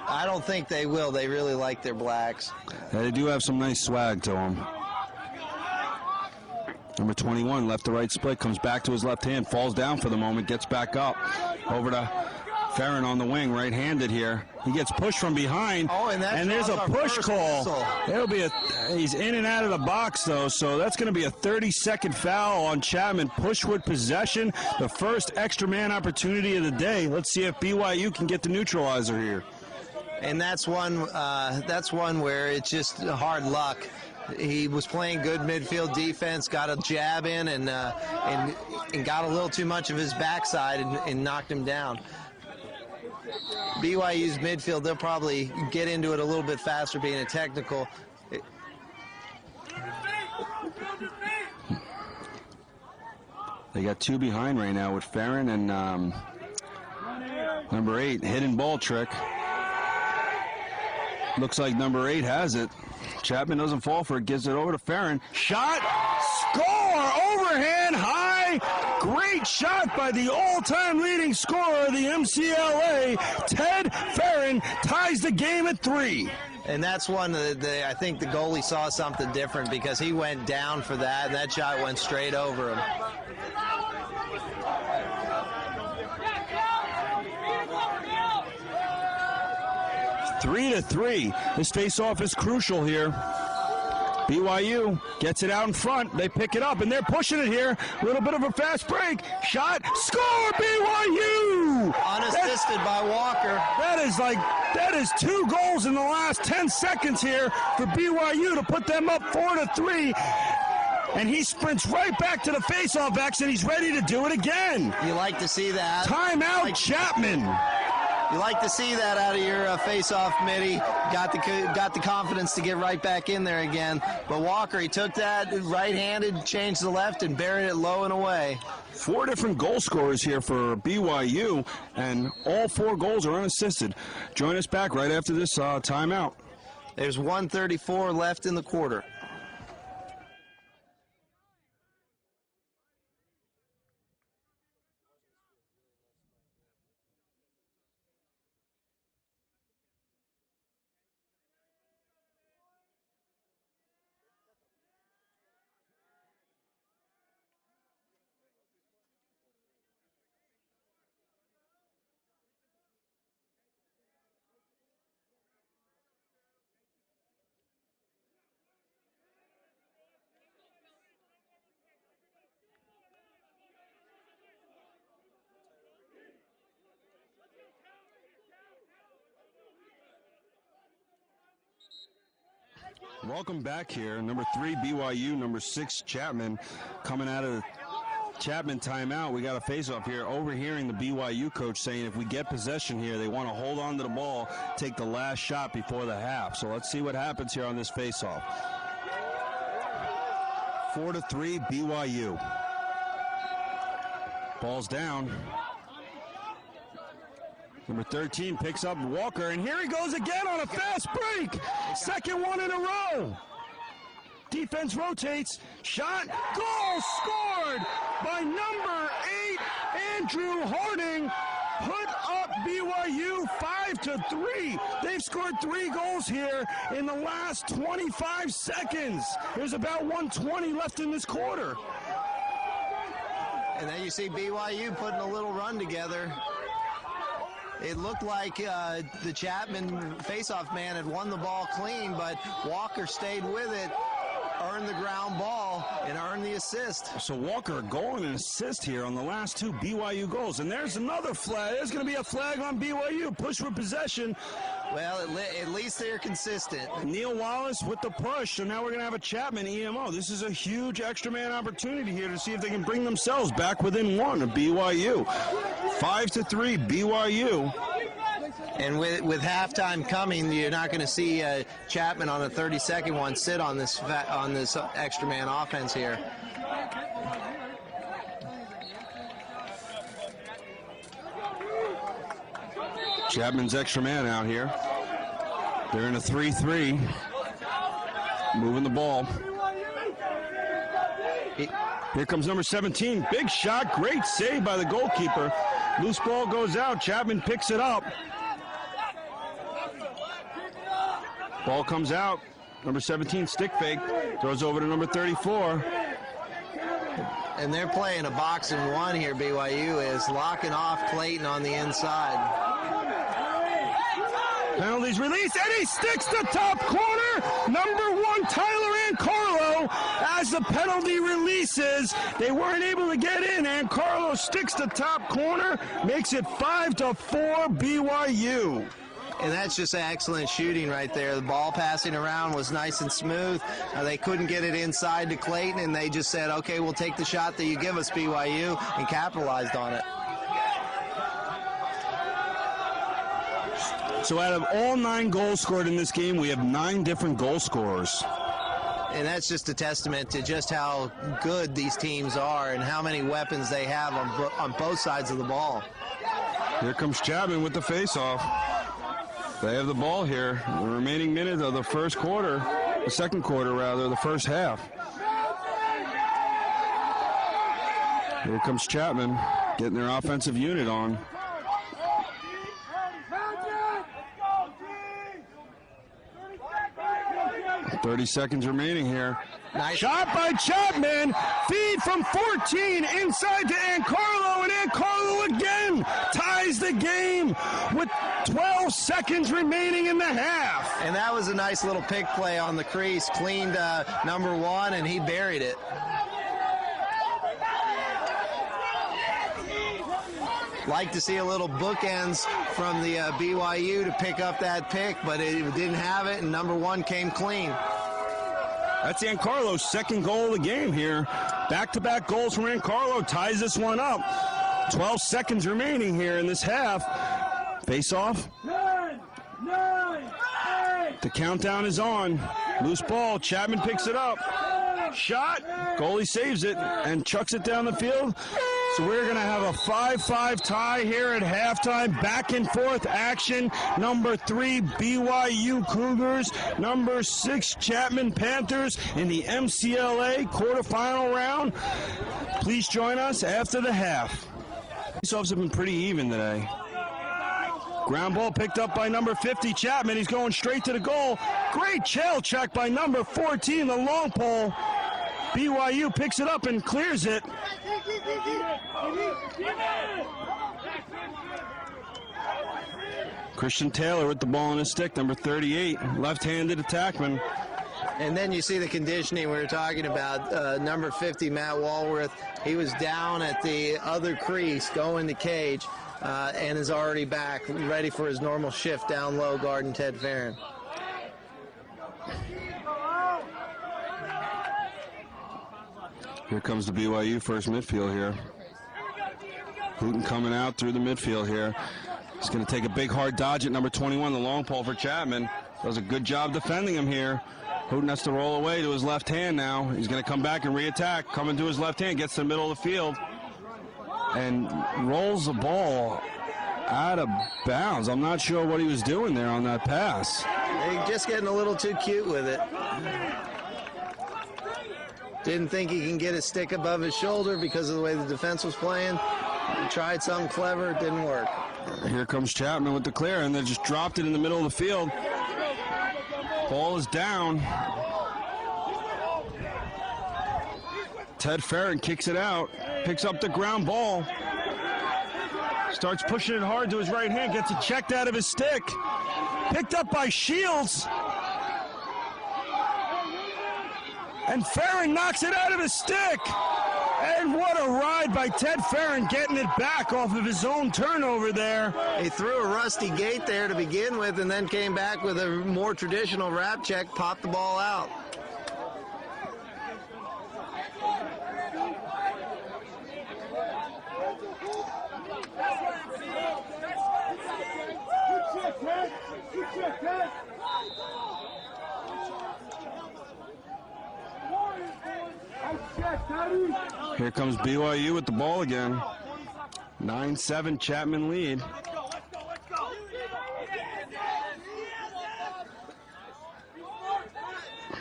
I don't think they will. They really like their blacks. Yeah, they do have some nice swag to them. Number 21, left to right split, comes back to his left hand, falls down for the moment, gets back up. Over to Farron on the wing, right-handed here. He gets pushed from behind, and there's a push call. It'll be he's in and out of the box, though, so that's going to be a 30-second foul on Chapman. Pushwood possession, the first extra man opportunity of the day. Let's see if BYU can get the neutralizer here. And that's one where it's just hard luck. He was playing good midfield defense, got a jab in, and got a little too much of his backside and knocked him down. BYU's midfield, they'll probably get into it a little bit faster being a technical. They got 2 behind right now with Farron and number 8, hidden ball trick. Looks like number 8 has it. Chapman doesn't fall for it, gives it over to Farron. Shot, score, overhand, high. Great shot by the all-time leading scorer of the MCLA, Ted Farron, ties the game at 3. And that's one that I think the goalie saw something different because he went down for that, and that shot went straight over him. Three to 3. This face-off is crucial here. BYU gets it out in front. They pick it up, and they're pushing it here. A little bit of a fast break. Shot. Score, BYU! Unassisted by Walker. That is 2 goals in the last 10 seconds here for BYU to put them up 4 to 3. and he sprints right back to the face-off X, and he's ready to do it again. You like to see that. Timeout, Chapman. You like to see that out of your face-off, Mitty. Got the confidence to get right back in there again. But Walker, he took that right-handed, changed the left, and buried it low and away. 4 different goal scorers here for BYU, and all 4 goals are unassisted. Join us back right after this timeout. There's 1:34 left in the quarter. Welcome back here. Number 3, BYU. Number 6, Chapman. Coming out of the Chapman timeout, we got a face-off here. Overhearing the BYU coach saying if we get possession here, they want to hold on to the ball, take the last shot before the half. So let's see what happens here on this face-off. 4-3, BYU. Ball's down. Number 13 picks up Walker, and here he goes again on a fast break. Second one in a row. Defense rotates. Shot. Goal scored by number 8, Andrew Harding. Put up BYU 5-3. They've scored 3 goals here in the last 25 seconds. There's about 1:20 left in this quarter. And then you see BYU putting a little run together. It looked like the Chapman faceoff man had won the ball clean, but Walker stayed with it, earned the ground ball, and earned the assist. So Walker, a goal and an assist here on the last 2 BYU goals. And there's another flag. There's going to be a flag on BYU. Push for possession. Well, at least they're consistent. Neil Wallace with the push. So now we're going to have a Chapman EMO. This is a huge extra man opportunity here to see if they can bring themselves back within 1 of BYU. 5-3 BYU. And with halftime coming, you're not going to see Chapman on a 30-second one sit on this extra man offense here. Chapman's extra man out here. They're in a 3-3. Moving the ball. Here comes number 17. Big shot. Great save by the goalkeeper. Loose ball goes out. Chapman picks it up. Ball comes out. Number 17, stick fake. Throws over to number 34. And they're playing a box and one here, BYU is locking off Clayton on the inside. Penalties released, and he sticks to top corner. Number 1, Tyler Ancarlo, as the penalty releases. They weren't able to get in. Ancarlo sticks to top corner, makes it 5-4 BYU. And that's just excellent shooting right there. The ball passing around was nice and smooth. They couldn't get it inside to Clayton, and they just said, okay, we'll take the shot that you give us, BYU, and capitalized on it. So out of all 9 goals scored in this game, we have 9 different goal scorers. And that's just a testament to just how good these teams are and how many weapons they have on both sides of the ball. Here comes Chapman with the face-off. They have the ball here. The remaining minute of the first quarter, the second quarter rather, the first half. Here comes Chapman getting their offensive unit on. 30 seconds remaining here. Nice. Shot by Chapman. Feed from 14 inside to Ancarlo, and Ancarlo again ties the game with 12 seconds remaining in the half. And that was a nice little pick play on the crease. Cleaned number 1, and he buried it. Like to see a little bookends from the BYU to pick up that pick, but it didn't have it, and number 1 came clean. That's Ancarlo's second goal of the game here. Back-to-back goals from Ancarlo ties this one up. 12 seconds remaining here in this half. Face off. The countdown is on. Loose ball. Chapman picks it up. Shot. Goalie saves it and chucks it down the field. So we're going to have a 5-5 tie here at halftime. Back and forth action. Number 3, BYU Cougars. Number 6, Chapman Panthers in the MCLA quarterfinal round. Please join us after the half. Faceoffs have been pretty even today. Ground ball picked up by number 50, Chapman. He's going straight to the goal. Great shell check by number 14, the long pole. BYU picks it up and clears it. Christian Taylor with the ball on his stick, number 38, left-handed attackman. And then you see the conditioning we were talking about. Number 50, Matt Walworth, he was down at the other crease going to cage and is already back, ready for his normal shift down low, guarding Ted Farron. Here comes the BYU first midfield here. Hooten coming out through the midfield here. He's going to take a big hard dodge at number 21, the long pole for Chapman. Does a good job defending him here. Hooten has to roll away to his left hand now. He's going to come back and re-attack. Coming to his left hand, gets to the middle of the field. And rolls the ball out of bounds. I'm not sure what he was doing there on that pass. He's just getting a little too cute with it. Didn't think he can get his stick above his shoulder because of the way the defense was playing. He tried something clever, it didn't work. Here comes Chapman with the clear, and they just dropped it in the middle of the field. Ball is down. Ted Farron kicks it out, picks up the ground ball, starts pushing it hard to his right hand, gets it checked out of his stick. Picked up by Shields. And Farron knocks it out of his stick. And what a ride by Ted Farron, getting it back off of his own turnover there. He threw a rusty gate there to begin with and then came back with a more traditional wrap check, popped the ball out. Here comes BYU with the ball again. 9-7 Chapman lead.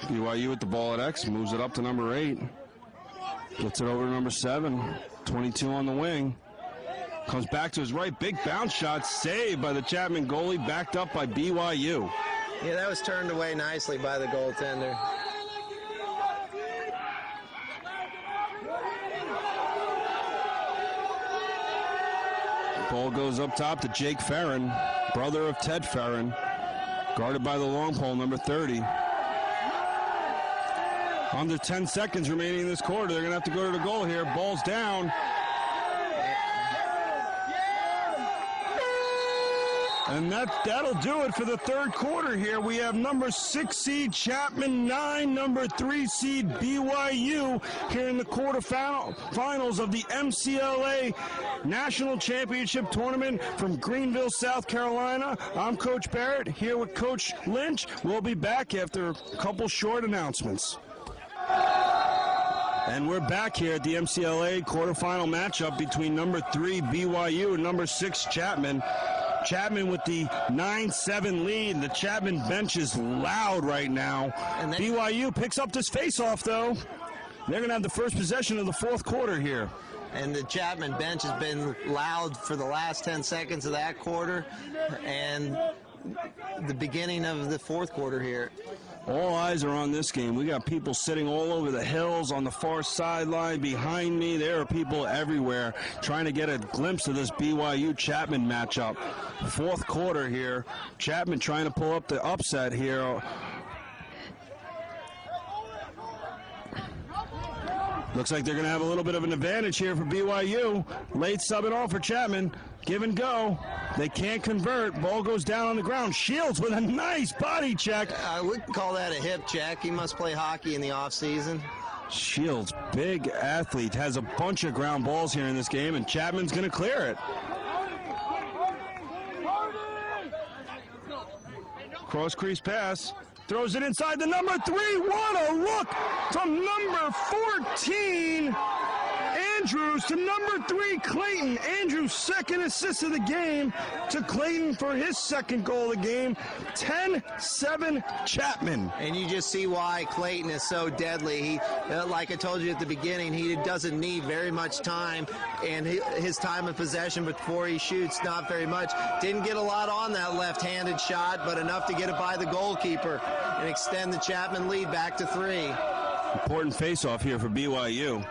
BYU with the ball at X, moves it up to number 8. Gets it over to number 7. 22 on the wing. Comes back to his right, big bounce shot, saved by the Chapman goalie, backed up by BYU. Yeah, that was turned away nicely by the goaltender. Ball goes up top to Jake Farron, brother of Ted Farron, guarded by the long pole, number 30. Under 10 seconds remaining in this quarter. They're going to have to go to the goal here. Ball's down. And that'll do it for the third quarter here. We have number 6 seed Chapman 9, number 3 seed BYU here in the quarterfinals of the MCLA National Championship Tournament from Greenville, South Carolina. I'm Coach Barrett here with Coach Lynch. We'll be back after a couple short announcements. And we're back here at the MCLA quarterfinal matchup between number 3 BYU and number 6 Chapman. Chapman with the 9-7 lead. The Chapman bench is loud right now. And BYU picks up this face-off, though. They're going to have the first possession of the fourth quarter here. And the Chapman bench has been loud for the last 10 seconds of that quarter and the beginning of the fourth quarter here. All eyes are on this game. We got people sitting all over the hills on the far sideline behind me. There are people everywhere trying to get a glimpse of this BYU Chapman matchup. Fourth quarter here. Chapman trying to pull up the upset here. Looks like they're going to have a little bit of an advantage here for BYU. Late sub it off for Chapman. Give and go. They can't convert. Ball goes down on the ground. Shields with a nice body check. I would call that a hip check. He must play hockey in the offseason. Shields, big athlete, has a bunch of ground balls here in this game, and Chapman's going to clear it. Cross crease pass. Throws it inside the number 3. What a look from number 14, Andrews, to number 3, Clayton. Andrews' second assist of the game to Clayton for his second goal of the game. 10-7 Chapman. And you just see why Clayton is so deadly. He, like I told you at the beginning, he doesn't need very much time, and his time of possession before he shoots, not very much. Didn't get a lot on that left-handed shot, but enough to get it by the goalkeeper and extend the Chapman lead back to 3. Important face-off here for BYU.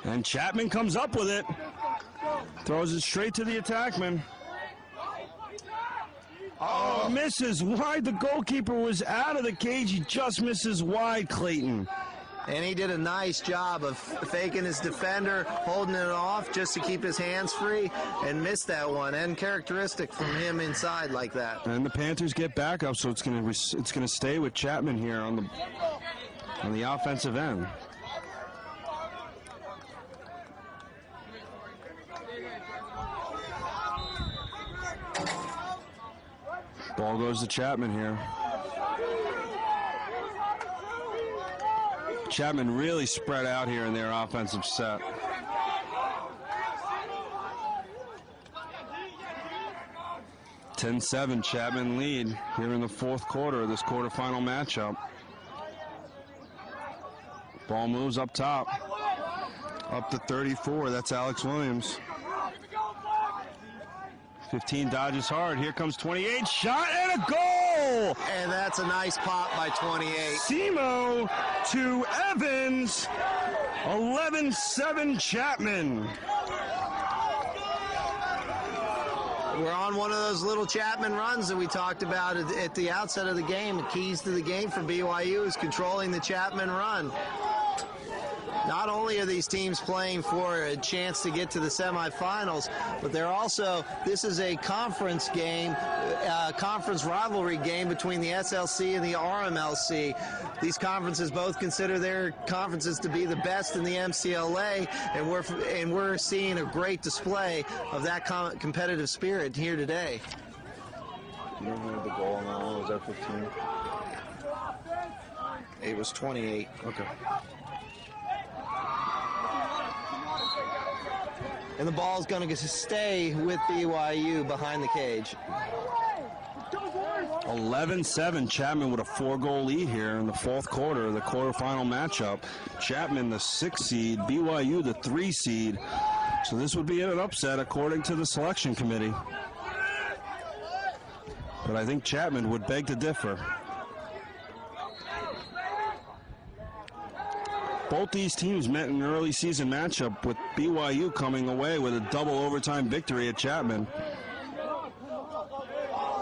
And Chapman comes up with it. Throws it straight to the attackman. Oh, misses wide. The goalkeeper was out of the cage. He just misses wide, Clayton. And he did a nice job of faking his defender, holding it off just to keep his hands free, and missed that one. And uncharacteristic from him inside like that. And the Panthers get back up, so it's gonna stay with Chapman here on the offensive end. Ball goes to Chapman here. Chapman really spread out here in their offensive set. (10-7) Chapman lead here in the fourth quarter of this quarterfinal matchup. Ball moves up top. Up to 34. That's Alex Williams. 15 dodges hard. Here comes 28. Shot and a goal! And that's a nice pop by 28. Simo to Evans. 11-7 Chapman. We're on one of those little Chapman runs that we talked about at the outset of the game. The keys to the game for BYU is controlling the Chapman run. Not only are these teams playing for a chance to get to the semifinals, but they're also, this is a conference game, conference rivalry game between the SLC and the RMLC. These conferences both consider their conferences to be the best in the MCLA, and we're seeing a great display of that competitive spirit here today. You don't have the goal on that one. Was that 15? It was 28. Okay. And the ball's going to stay with BYU behind the cage. 11-7 Chapman with a 4-goal lead here in the fourth quarter of the quarterfinal matchup. Chapman the 6th seed, BYU the 3 seed. So this would be an upset according to the selection committee. But I think Chapman would beg to differ. Both these teams met in an early season matchup, with BYU coming away with a double overtime victory at Chapman.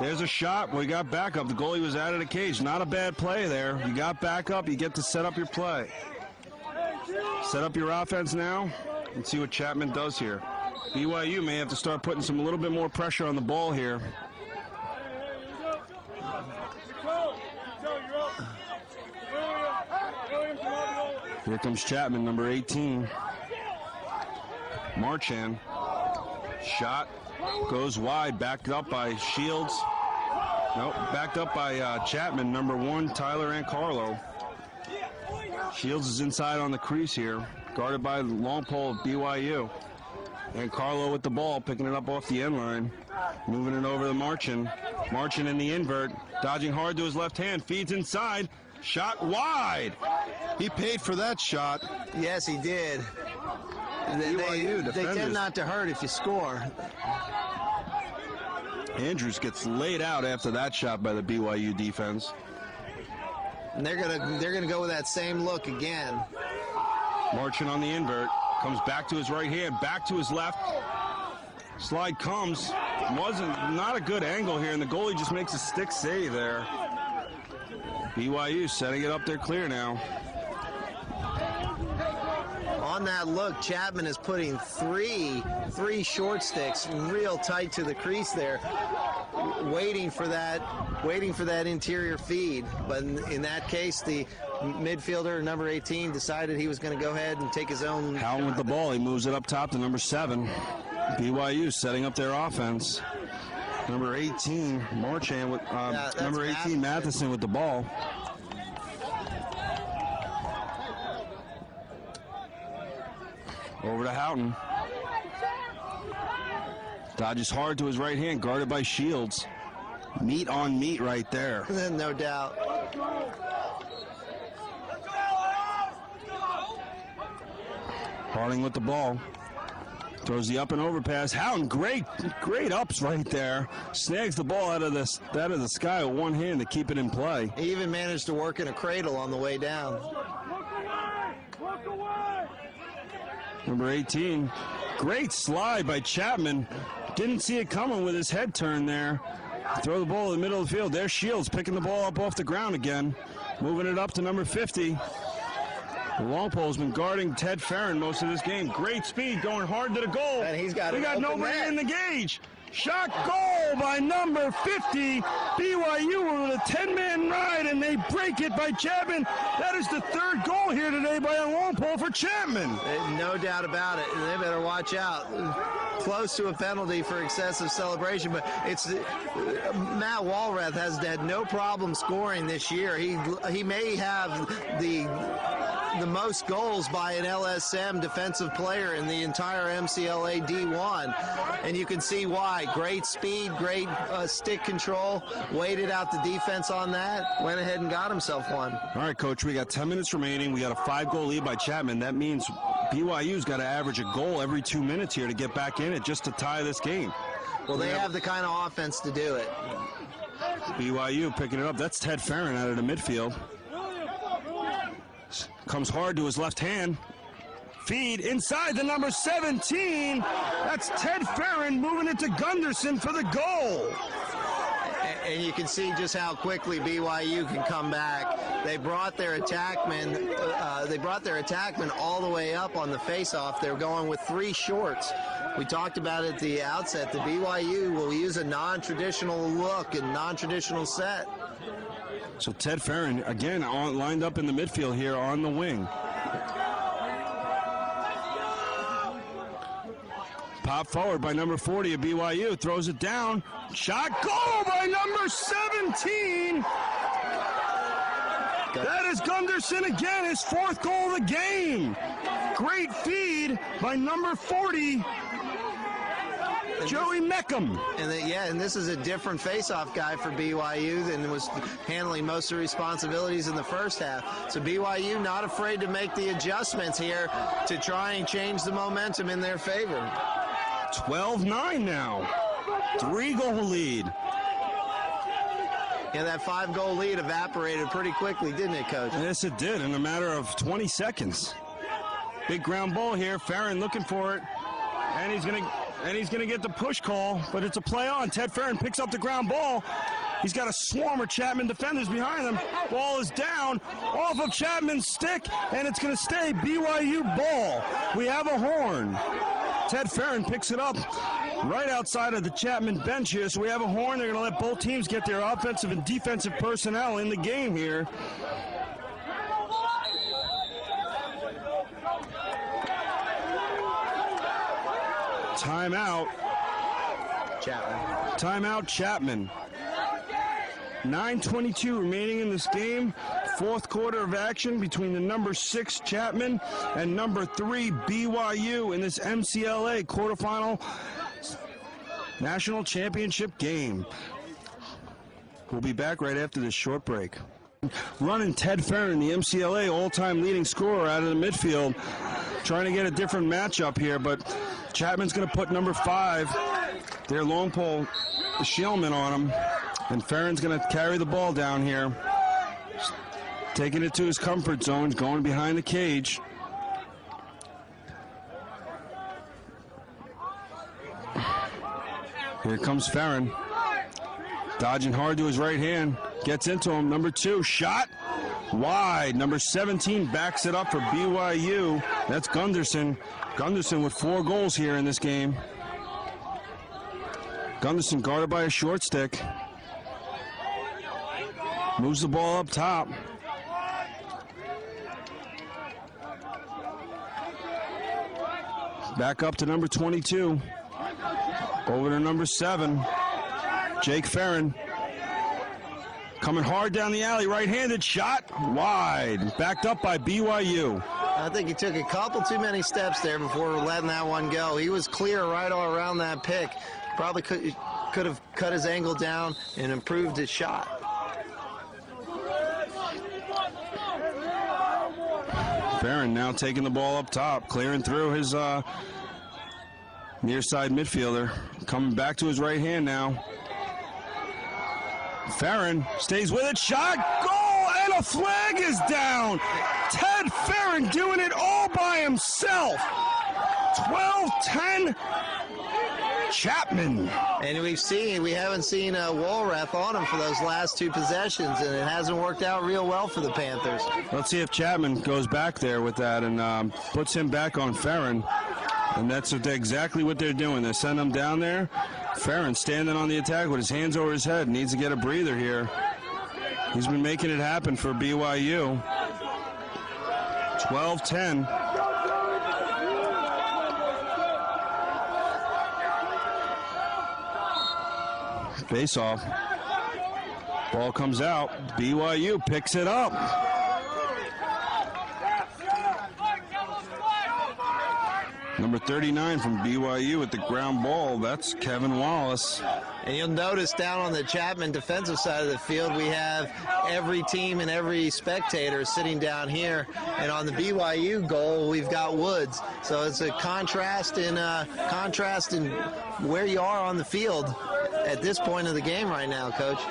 There's a shot. We got backup. The goalie was out of the cage. Not a bad play there. You got backup. You get to set up your play. Set up your offense now and see what Chapman does here. BYU may have to start putting a little bit more pressure on the ball here. Here comes Chapman, number 18. Marchand. Shot goes wide, backed up by Shields. Nope, backed up by Chapman, number 1, Tyler Ancarlo. Shields is inside on the crease here, guarded by the long pole of BYU. Ancarlo with the ball, picking it up off the end line. Moving it over to Marchand. Marchand in the invert, dodging hard to his left hand, feeds inside. Shot wide. He paid for that shot. Yes, he did. They tend not to hurt if you score. Andrews gets laid out after that shot by the BYU defense. And they're gonna go with that same look again. Marchand on the invert, comes back to his right hand, back to his left. Slide comes. Not a good angle here, and the goalie just makes a stick save there. BYU setting it up there clear now. On that look, Chapman is putting three short sticks real tight to the crease there, waiting for that interior feed. But in that case, the midfielder, number 18, decided he was going to go ahead and take his own. Howland with the ball. He moves it up top to number 7. BYU setting up their offense. Number 18, Marchand with number 18, Matheson with the ball. Over to Houghton. Dodges hard to his right hand, guarded by Shields. Meat on meat right there. No doubt. Harding with the ball. Throws the up and over pass. Houghton, great ups right there. Snags the ball out of the sky with one hand to keep it in play. He even managed to work in a cradle on the way down. Number 18, great slide by Chapman. Didn't see it coming with his head turned there. Throw the ball in the middle of the field. There's Shields picking the ball up off the ground again. Moving it up to number 50. The long pole's been guarding Ted Farron most of this game. Great speed, going hard to the goal. And we got nobody in the gauge. Shot goal by number 50. BYU with a 10-man ride, and they break it by Chapman. That is the 3rd goal here today by a long pole for Chapman. No doubt about it. They better watch out. Close to a penalty for excessive celebration, but it's Matt Walrath has had no problem scoring this year. He may have the most goals by an LSM defensive player in the entire MCLA D1, and you can see why. Great speed, great stick control, waited out the defense on that, went ahead and got himself one. All right, Coach, we got 10 minutes remaining. We got a 5-goal lead by Chapman. That means BYU's got to average a goal every 2 minutes here to get back in it just to tie this game. Well, they have the kind of offense to do it. BYU picking it up. That's Ted Farron out of the midfield. Comes hard to his left hand. Feed inside the number 17. That's Ted Farron moving it to Gunderson for the goal. And you can see just how quickly BYU can come back. They brought their attackmen. All the way up on the faceoff. They're going with 3 shorts. We talked about it at the outset. The BYU will use a non-traditional look and non-traditional set. So Ted Farron, again, lined up in the midfield here on the wing. Pop forward by number 40 of BYU. Throws it down. Shot goal by number 17. That is Gunderson again, his 4th goal of the game. Great feed by number 40. Joey Meckham. And this is a different face-off guy for BYU than was handling most of the responsibilities in the first half. So BYU not afraid to make the adjustments here to try and change the momentum in their favor. 12-9 now. 3-goal lead. Yeah, that 5-goal lead evaporated pretty quickly, didn't it, Coach? Yes, it did, in a matter of 20 seconds. Big ground ball here. Farron looking for it. And he's going to get the push call, but it's a play on. Ted Farron picks up the ground ball. He's got a swarm of Chapman defenders behind him. Ball is down off of Chapman's stick, and it's going to stay BYU ball. We have a horn. Ted Farron picks it up right outside of the Chapman bench here, so we have a horn. They're going to let both teams get their offensive and defensive personnel in the game here. Timeout. Chapman. Timeout, Chapman. 9:22 remaining in this game. 4th quarter of action between the number 6 Chapman and number 3 BYU in this MCLA quarterfinal national championship game. We'll be back right after this short break. Running Ted Farron, the MCLA all-time leading scorer out of the midfield. Trying to get a different matchup here, but Chapman's going to put number 5, their long pole, Shillman, on him. And Farron's going to carry the ball down here. Taking it to his comfort zone, going behind the cage. Here comes Farron. Dodging hard to his right hand. Gets into him. Number 2, shot. Wide. Number 17 backs it up for BYU. That's Gunderson. Gunderson with 4 goals here in this game. Gunderson guarded by a short stick. Moves the ball up top. Back up to number 22. Over to number 7. Jake Farron. Coming hard down the alley. Right-handed shot. Wide. Backed up by BYU. I think he took a couple too many steps there before letting that one go. He was clear right all around that pick. Probably could have cut his angle down and improved his shot. Farron now taking the ball up top, clearing through his near side midfielder. Coming back to his right hand now. Farron stays with it, shot, goal, and a flag is down. Ted Farron doing it all by himself. 12-10. Chapman. And we haven't seen Wohlrath on him for those last 2 possessions, and it hasn't worked out real well for the Panthers. Let's see if Chapman goes back there with that and puts him back on Farron. And that's exactly what they're doing. They send him down there. Farron standing on the attack with his hands over his head. Needs to get a breather here. He's been making it happen for BYU. 12-10. Face off. Ball comes out. BYU picks it up. Number 39 from BYU with the ground ball. That's Kevin Wallace. And you'll notice down on the Chapman defensive side of the field, we have every team and every spectator sitting down here. And on the BYU goal, we've got Woods. So it's a contrast in where you are on the field at this point of the game right now, Coach.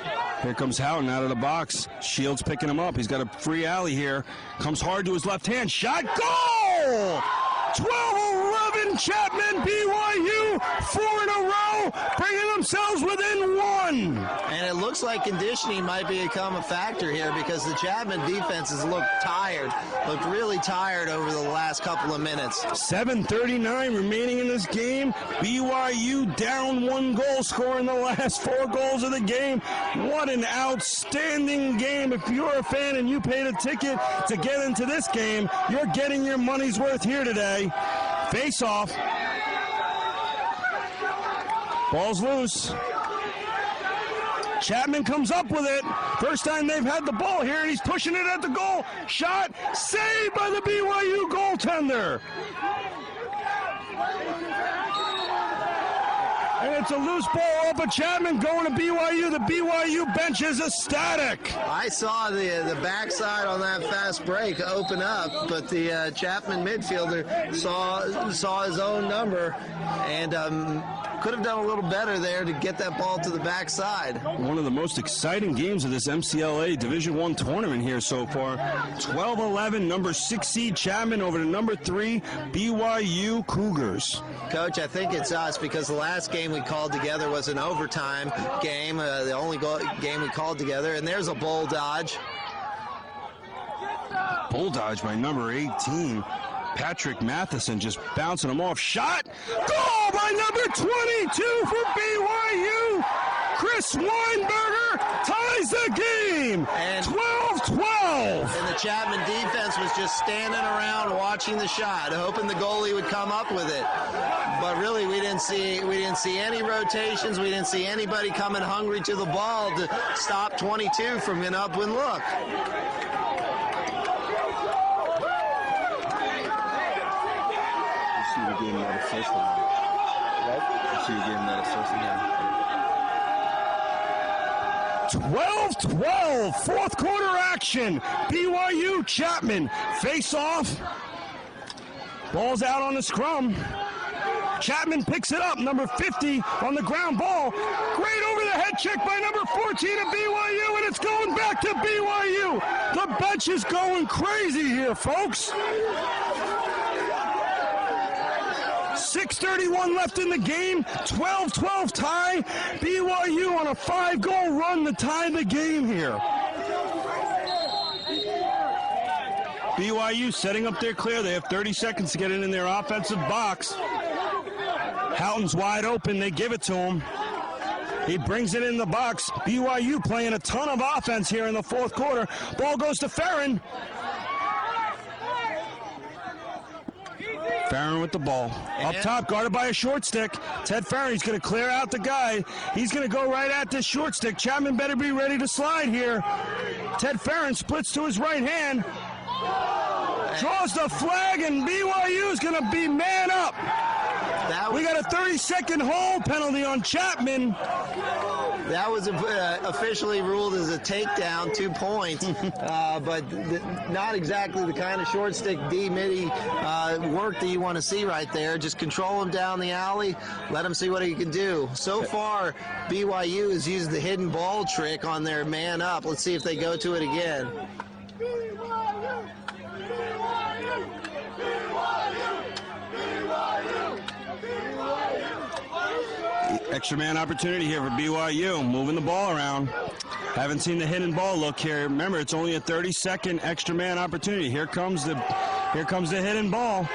Here comes Houghton out of the box. Shields picking him up. He's got a free alley here. Comes hard to his left hand. Shot. Goal! 12-11 Chapman, BYU, 4 in a row, bringing themselves within 1. And it looks like conditioning might become a factor here because the Chapman defenses looked really tired over the last couple of minutes. 7:39 remaining in this game. BYU down 1 goal, scoring the last 4 goals of the game. What an outstanding game. If you're a fan and you paid a ticket to get into this game, you're getting your money's worth here today. Face off. Ball's loose. Chapman comes up with it. First time they've had the ball here, and he's pushing it at the goal. Shot saved by the BYU goaltender. And it's a loose ball up, but Chapman going to BYU. The BYU bench is ecstatic. I saw the backside on that fast break open up, but the Chapman midfielder saw his own number and could have done a little better there to get that ball to the backside. One of the most exciting games of this MCLA Division I tournament here so far. 12-11, number 6 seed Chapman over to number 3 BYU Cougars. Coach, I think it's us because the last game we called together was an overtime game, the only game we called together, and there's a bull dodge. Bull dodge by number 18. Patrick Matheson just bouncing him off. Shot! Goal by number 22 for BYU! Chris Weinberger ties the game! 12-12! And the Chapman defense was just standing around watching the shot, hoping the goalie would come up with it. But really, we didn't see any rotations. We didn't see anybody coming hungry to the ball to stop 22 from an upwind look. You're getting that assist again. What? You're getting that assist again. 12-12, fourth quarter action. BYU Chapman face off. Ball's out on the scrum. Chapman picks it up, number 50 on the ground ball. Great over the head check by number 14 of BYU, and it's going back to BYU. The bench is going crazy here, folks. 6:31 left in the game, 12-12 tie. BYU on on a 5-goal run to tie the game here. BYU setting up their clear. They have 30 seconds to get it in their offensive box. Houghton's wide open. They give it to him. He brings it in the box. BYU playing a ton of offense here in the fourth quarter. Ball goes to Farron. Farron with the ball. Up top, guarded by a short stick. Ted Farron, he's going to clear out the guy. He's going to go right at this short stick. Chapman better be ready to slide here. Ted Farron splits to his right hand. Draws the flag, and BYU is going to be man up. We got a 30-second hold penalty on Chapman. That was officially ruled as a takedown, 2 points, but not exactly the kind of short stick D-midi work that you want to see right there. Just control him down the alley, let him see what he can do. So far, BYU has used the hidden ball trick on their man up. Let's see if they go to it again. Extra man opportunity here for BYU, moving the ball around. Haven't seen the hidden ball look here. Remember, it's only a 30-second extra man opportunity. Here comes the hidden ball.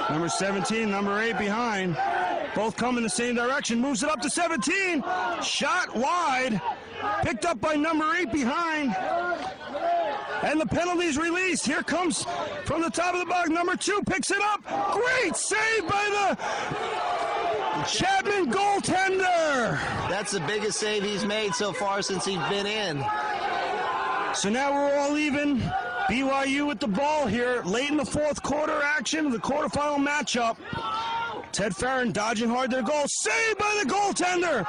Number 17, number 8 behind. Both come in the same direction. Moves it up to 17. Shot wide. Picked up by number 8 behind. And the penalty's released. Here comes from the top of the box. Number 2 picks it up. Great save by the Chapman goaltender. That's the biggest save he's made so far since he's been in. So now we're all even. BYU with the ball here late in the fourth quarter action, the quarterfinal matchup. Ted Farron dodging hard to the goal. Saved by the goaltender.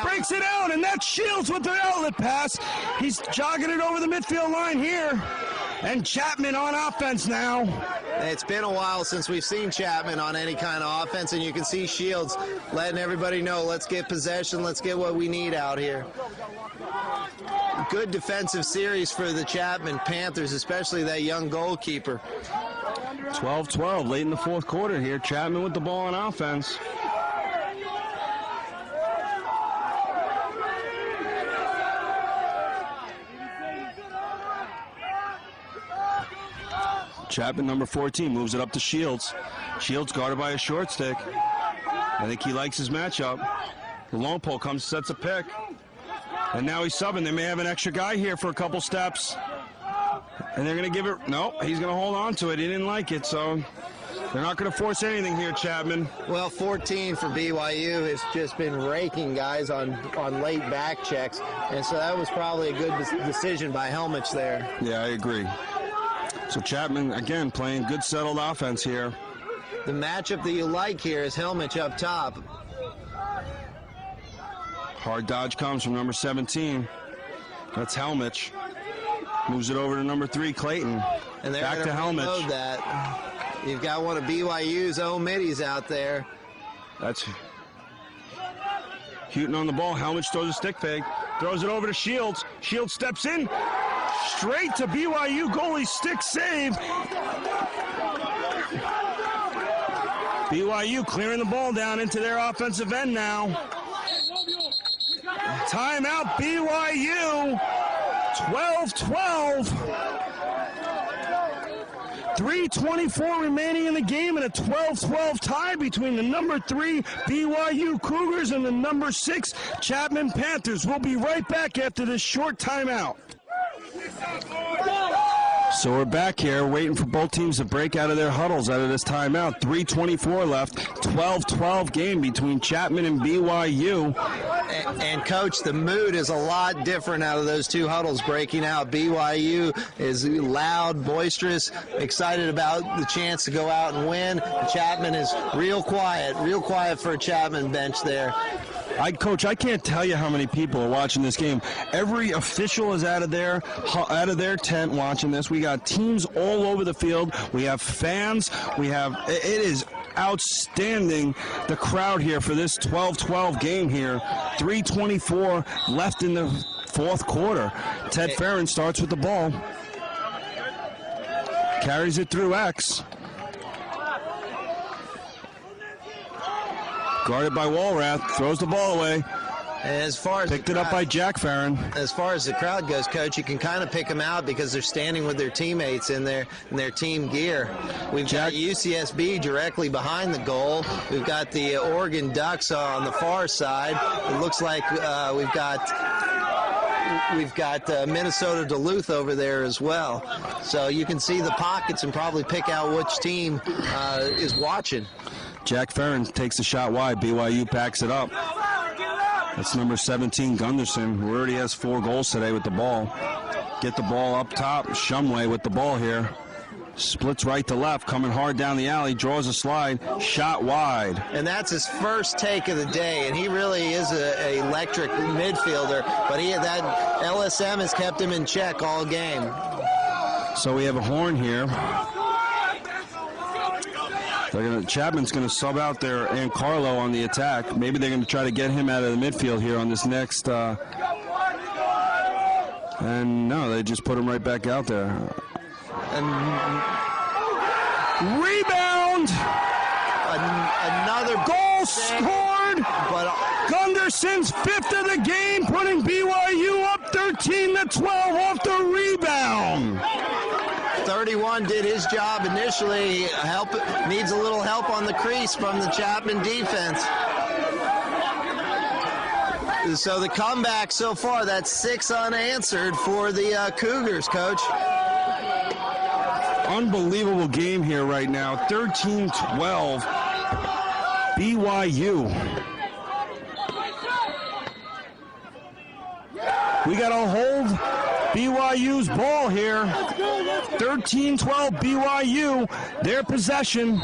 Breaks it out, and that's Shields with the outlet pass. He's jogging it over the midfield line here. And Chapman on offense now. It's been a while since we've seen Chapman on any kind of offense, and you can see Shields letting everybody know, let's get possession, let's get what we need out here. Good defensive series for the Chapman Panthers, especially that young goalkeeper. 12-12 late in the fourth quarter here. Chapman with the ball on offense. Chapman, number 14, moves it up to Shields. Shields guarded by a short stick. I think he likes his matchup. The long pole comes, sets a pick. And now he's subbing. They may have an extra guy here for a couple steps. And they're going to give it. No, he's going to hold on to it. He didn't like it, so they're not going to force anything here, Chapman. Well, 14 for BYU has just been raking guys on late back checks. And so that was probably a good decision by Helmich there. Yeah, I agree. So Chapman, again, playing good settled offense here. The matchup that you like here is Helmich up top. Hard dodge comes from number 17. That's Helmich. Moves it over to number 3, Clayton. And they're back to Helmich. That. You've got one of BYU's own middies out there. That's Houghton on the ball. Helmich throws a stick fake. Throws it over to Shields. Shields steps in. Straight to BYU goalie stick save. BYU clearing the ball down into their offensive end now. Timeout BYU. 12-12. 3:24 remaining in the game, and a 12-12 tie between the number 3 BYU Cougars and the number 6 Chapman Panthers. We'll be right back after this short timeout. So we're back here waiting for both teams to break out of their huddles out of this timeout. 3:24 left, 12-12 game between Chapman and BYU. And Coach, the mood is a lot different out of those two huddles breaking out. BYU is loud, boisterous, excited about the chance to go out and win. Chapman is real quiet for a Chapman bench there. Coach, I can't tell you how many people are watching this game. Every official is out of their tent watching this. We got teams all over the field. We have fans. It is outstanding, the crowd here for this 12-12 game here. 3:24 left in the fourth quarter. Ted Farron starts with the ball. Carries it through X. Guarded by Walrath, throws the ball away. As far as picked it up by Jack Farron. As far as the crowd goes, Coach, you can kind of pick them out because they're standing with their teammates in their team gear. We've got UCSB directly behind the goal. We've got the Oregon Ducks on the far side. It looks like we've got Minnesota Duluth over there as well. So you can see the pockets and probably pick out which team is watching. Jack Farron takes a shot wide. BYU backs it up. That's number 17, Gunderson, who already has 4 goals today with the ball. Get the ball up top. Shumway with the ball here. Splits right to left, coming hard down the alley, draws a slide, shot wide. And that's his first take of the day, and he really is a electric midfielder, but that LSM has kept him in check all game. So we have a horn here. Chapman's going to sub out there and Carlo on the attack. Maybe they're going to try to get him out of the midfield here on this next. And no, they just put him right back out there. And rebound! Another goal scored! But Gunderson's 5th of the game, putting BYU up 13-12 off the rebound. 31 did his job initially. Needs a little help on the crease from the Chapman defense. So the comeback so far, that's 6 unanswered for the Cougars, Coach. Unbelievable game here right now. 13-12. BYU. We got to hold BYU's ball here. 13-12 BYU, their possession.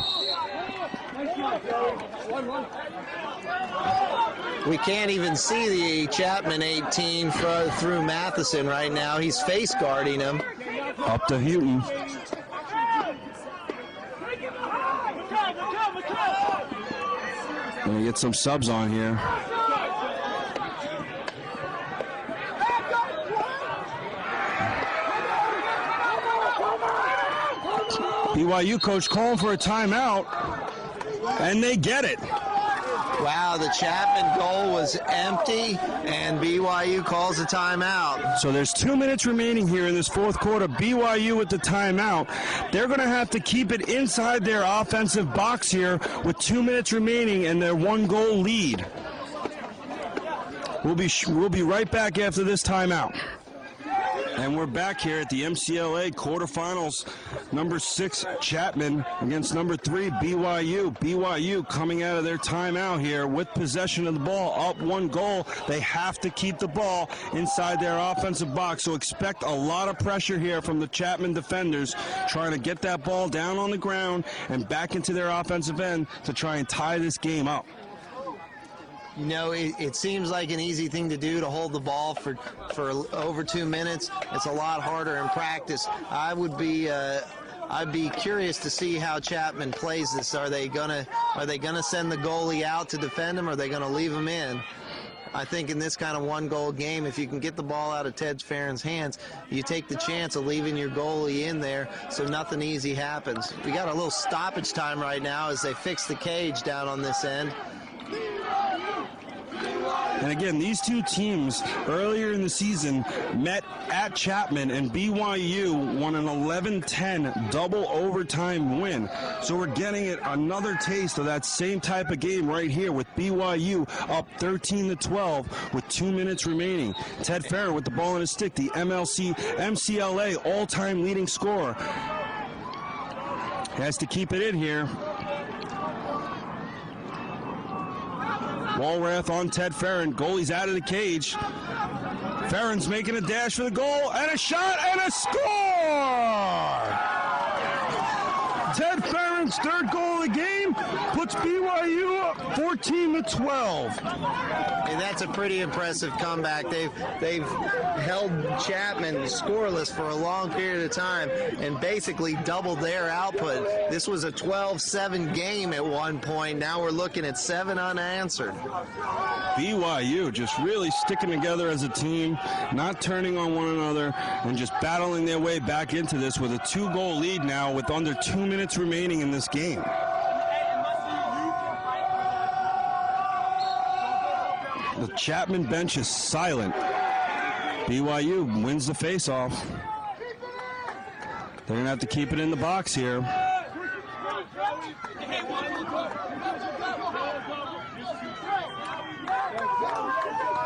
We can't even see the Chapman 18 through Matheson right now. He's face guarding him. Up to Houghton. Gonna get some subs on here. BYU coach calling for a timeout, and they get it. Wow, the Chapman goal was empty, and BYU calls a timeout. So there's 2 minutes remaining here in this fourth quarter. BYU with the timeout. They're going to have to keep it inside their offensive box here with 2 minutes remaining and their 1-goal lead. We'll be right back after this timeout. And we're back here at the MCLA quarterfinals. Number 6, Chapman against number 3, BYU. BYU coming out of their timeout here with possession of the ball, up 1 goal. They have to keep the ball inside their offensive box, so expect a lot of pressure here from the Chapman defenders trying to get that ball down on the ground and back into their offensive end to try and tie this game up. You know, it seems like an easy thing to do to hold the ball for over 2 minutes. It's a lot harder in practice. I'd be curious to see how Chapman plays this. Are they gonna send the goalie out to defend him, or are they gonna leave him in? I think in this kind of 1-goal game, if you can get the ball out of Ted Farron's hands, you take the chance of leaving your goalie in there so nothing easy happens. We got a little stoppage time right now as they fix the cage down on this end. And again, these two teams earlier in the season met at Chapman, and BYU won an 11-10 double overtime win. So we're getting another taste of that same type of game right here with BYU up 13-12 with 2 minutes remaining. Ted Farron with the ball in his stick, the MCLA all-time leading scorer. Has to keep it in here. Walrath on Ted Farron. Goalie's out of the cage. Farron's making a dash for the goal, and a shot, and a score! Ted Farron's 3rd goal of the game puts BYU up 14-12. Hey, that's a pretty impressive comeback. They've held Chapman scoreless for a long period of time and basically doubled their output. This was a 12-7 game at one point. Now we're looking at 7 unanswered. BYU just really sticking together as a team, not turning on one another, and just battling their way back into this with a 2-goal lead now with under 2 minutes remaining in this game. The Chapman bench is silent. BYU wins the faceoff. They're going to have to keep it in the box here.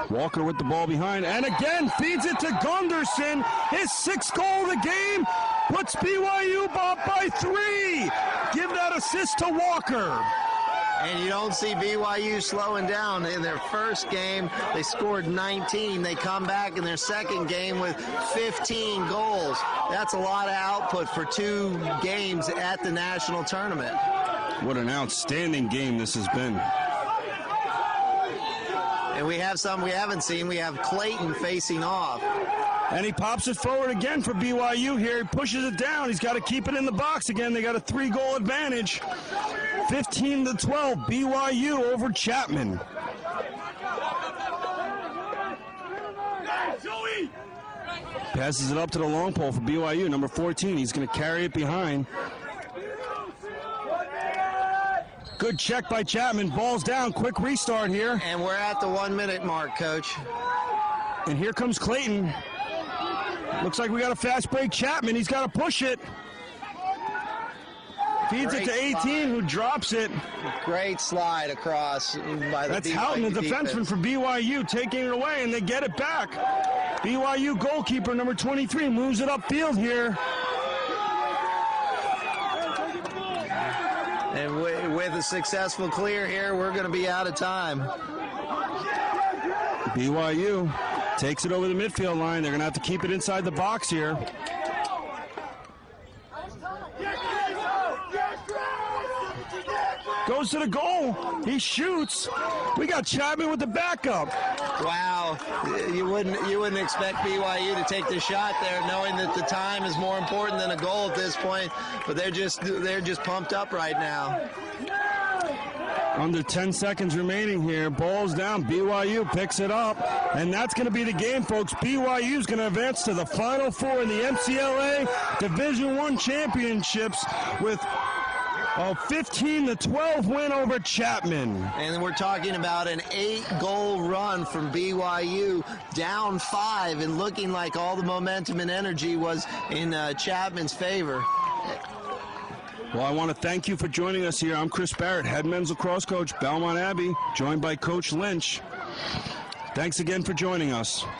Walker with the ball behind, and again feeds it to Gunderson. His 6th goal of the game puts BYU up by 3. Give that assist to Walker. And you don't see BYU slowing down. In their first game, they scored 19. They come back in their second game with 15 goals. That's a lot of output for 2 games at the national tournament. What an outstanding game this has been. And we have some we haven't seen. We have Clayton facing off. And he pops it forward again for BYU here. He pushes it down. He's got to keep it in the box again. They got a 3-goal advantage. 15-12, BYU over Chapman. Passes it up to the long pole for BYU, number 14. He's going to carry it behind. Good check by Chapman. Ball's down. Quick restart here. And we're at the 1-minute mark, Coach. And here comes Clayton. Looks like we got a fast break. Chapman, he's got to push it. Feeds it to 18, who drops it. Great slide across by the That's Houghton, the defenseman defense. for BYU, taking it away, and they get it back. BYU goalkeeper, number 23, moves it upfield here. And with a successful clear here, we're going to be out of time. BYU takes it over the midfield line. They're going to have to keep it inside the box here. Goes to the goal. He shoots. We got Chapman with the backup. Wow, you wouldn't expect BYU to take the shot there, knowing that the time is more important than a goal at this point. But they're just pumped up right now. Under 10 seconds remaining here. Ball's down. BYU picks it up. And that's going to be the game, folks. BYU is going to advance to the Final Four in the MCLA Division I Championships with a 15-12 win over Chapman. And we're talking about an 8-goal run from BYU, down 5, and looking like all the momentum and energy was in Chapman's favor. Well, I want to thank you for joining us here. I'm Chris Barrett, head men's lacrosse coach, Belmont Abbey, joined by Coach Lynch. Thanks again for joining us.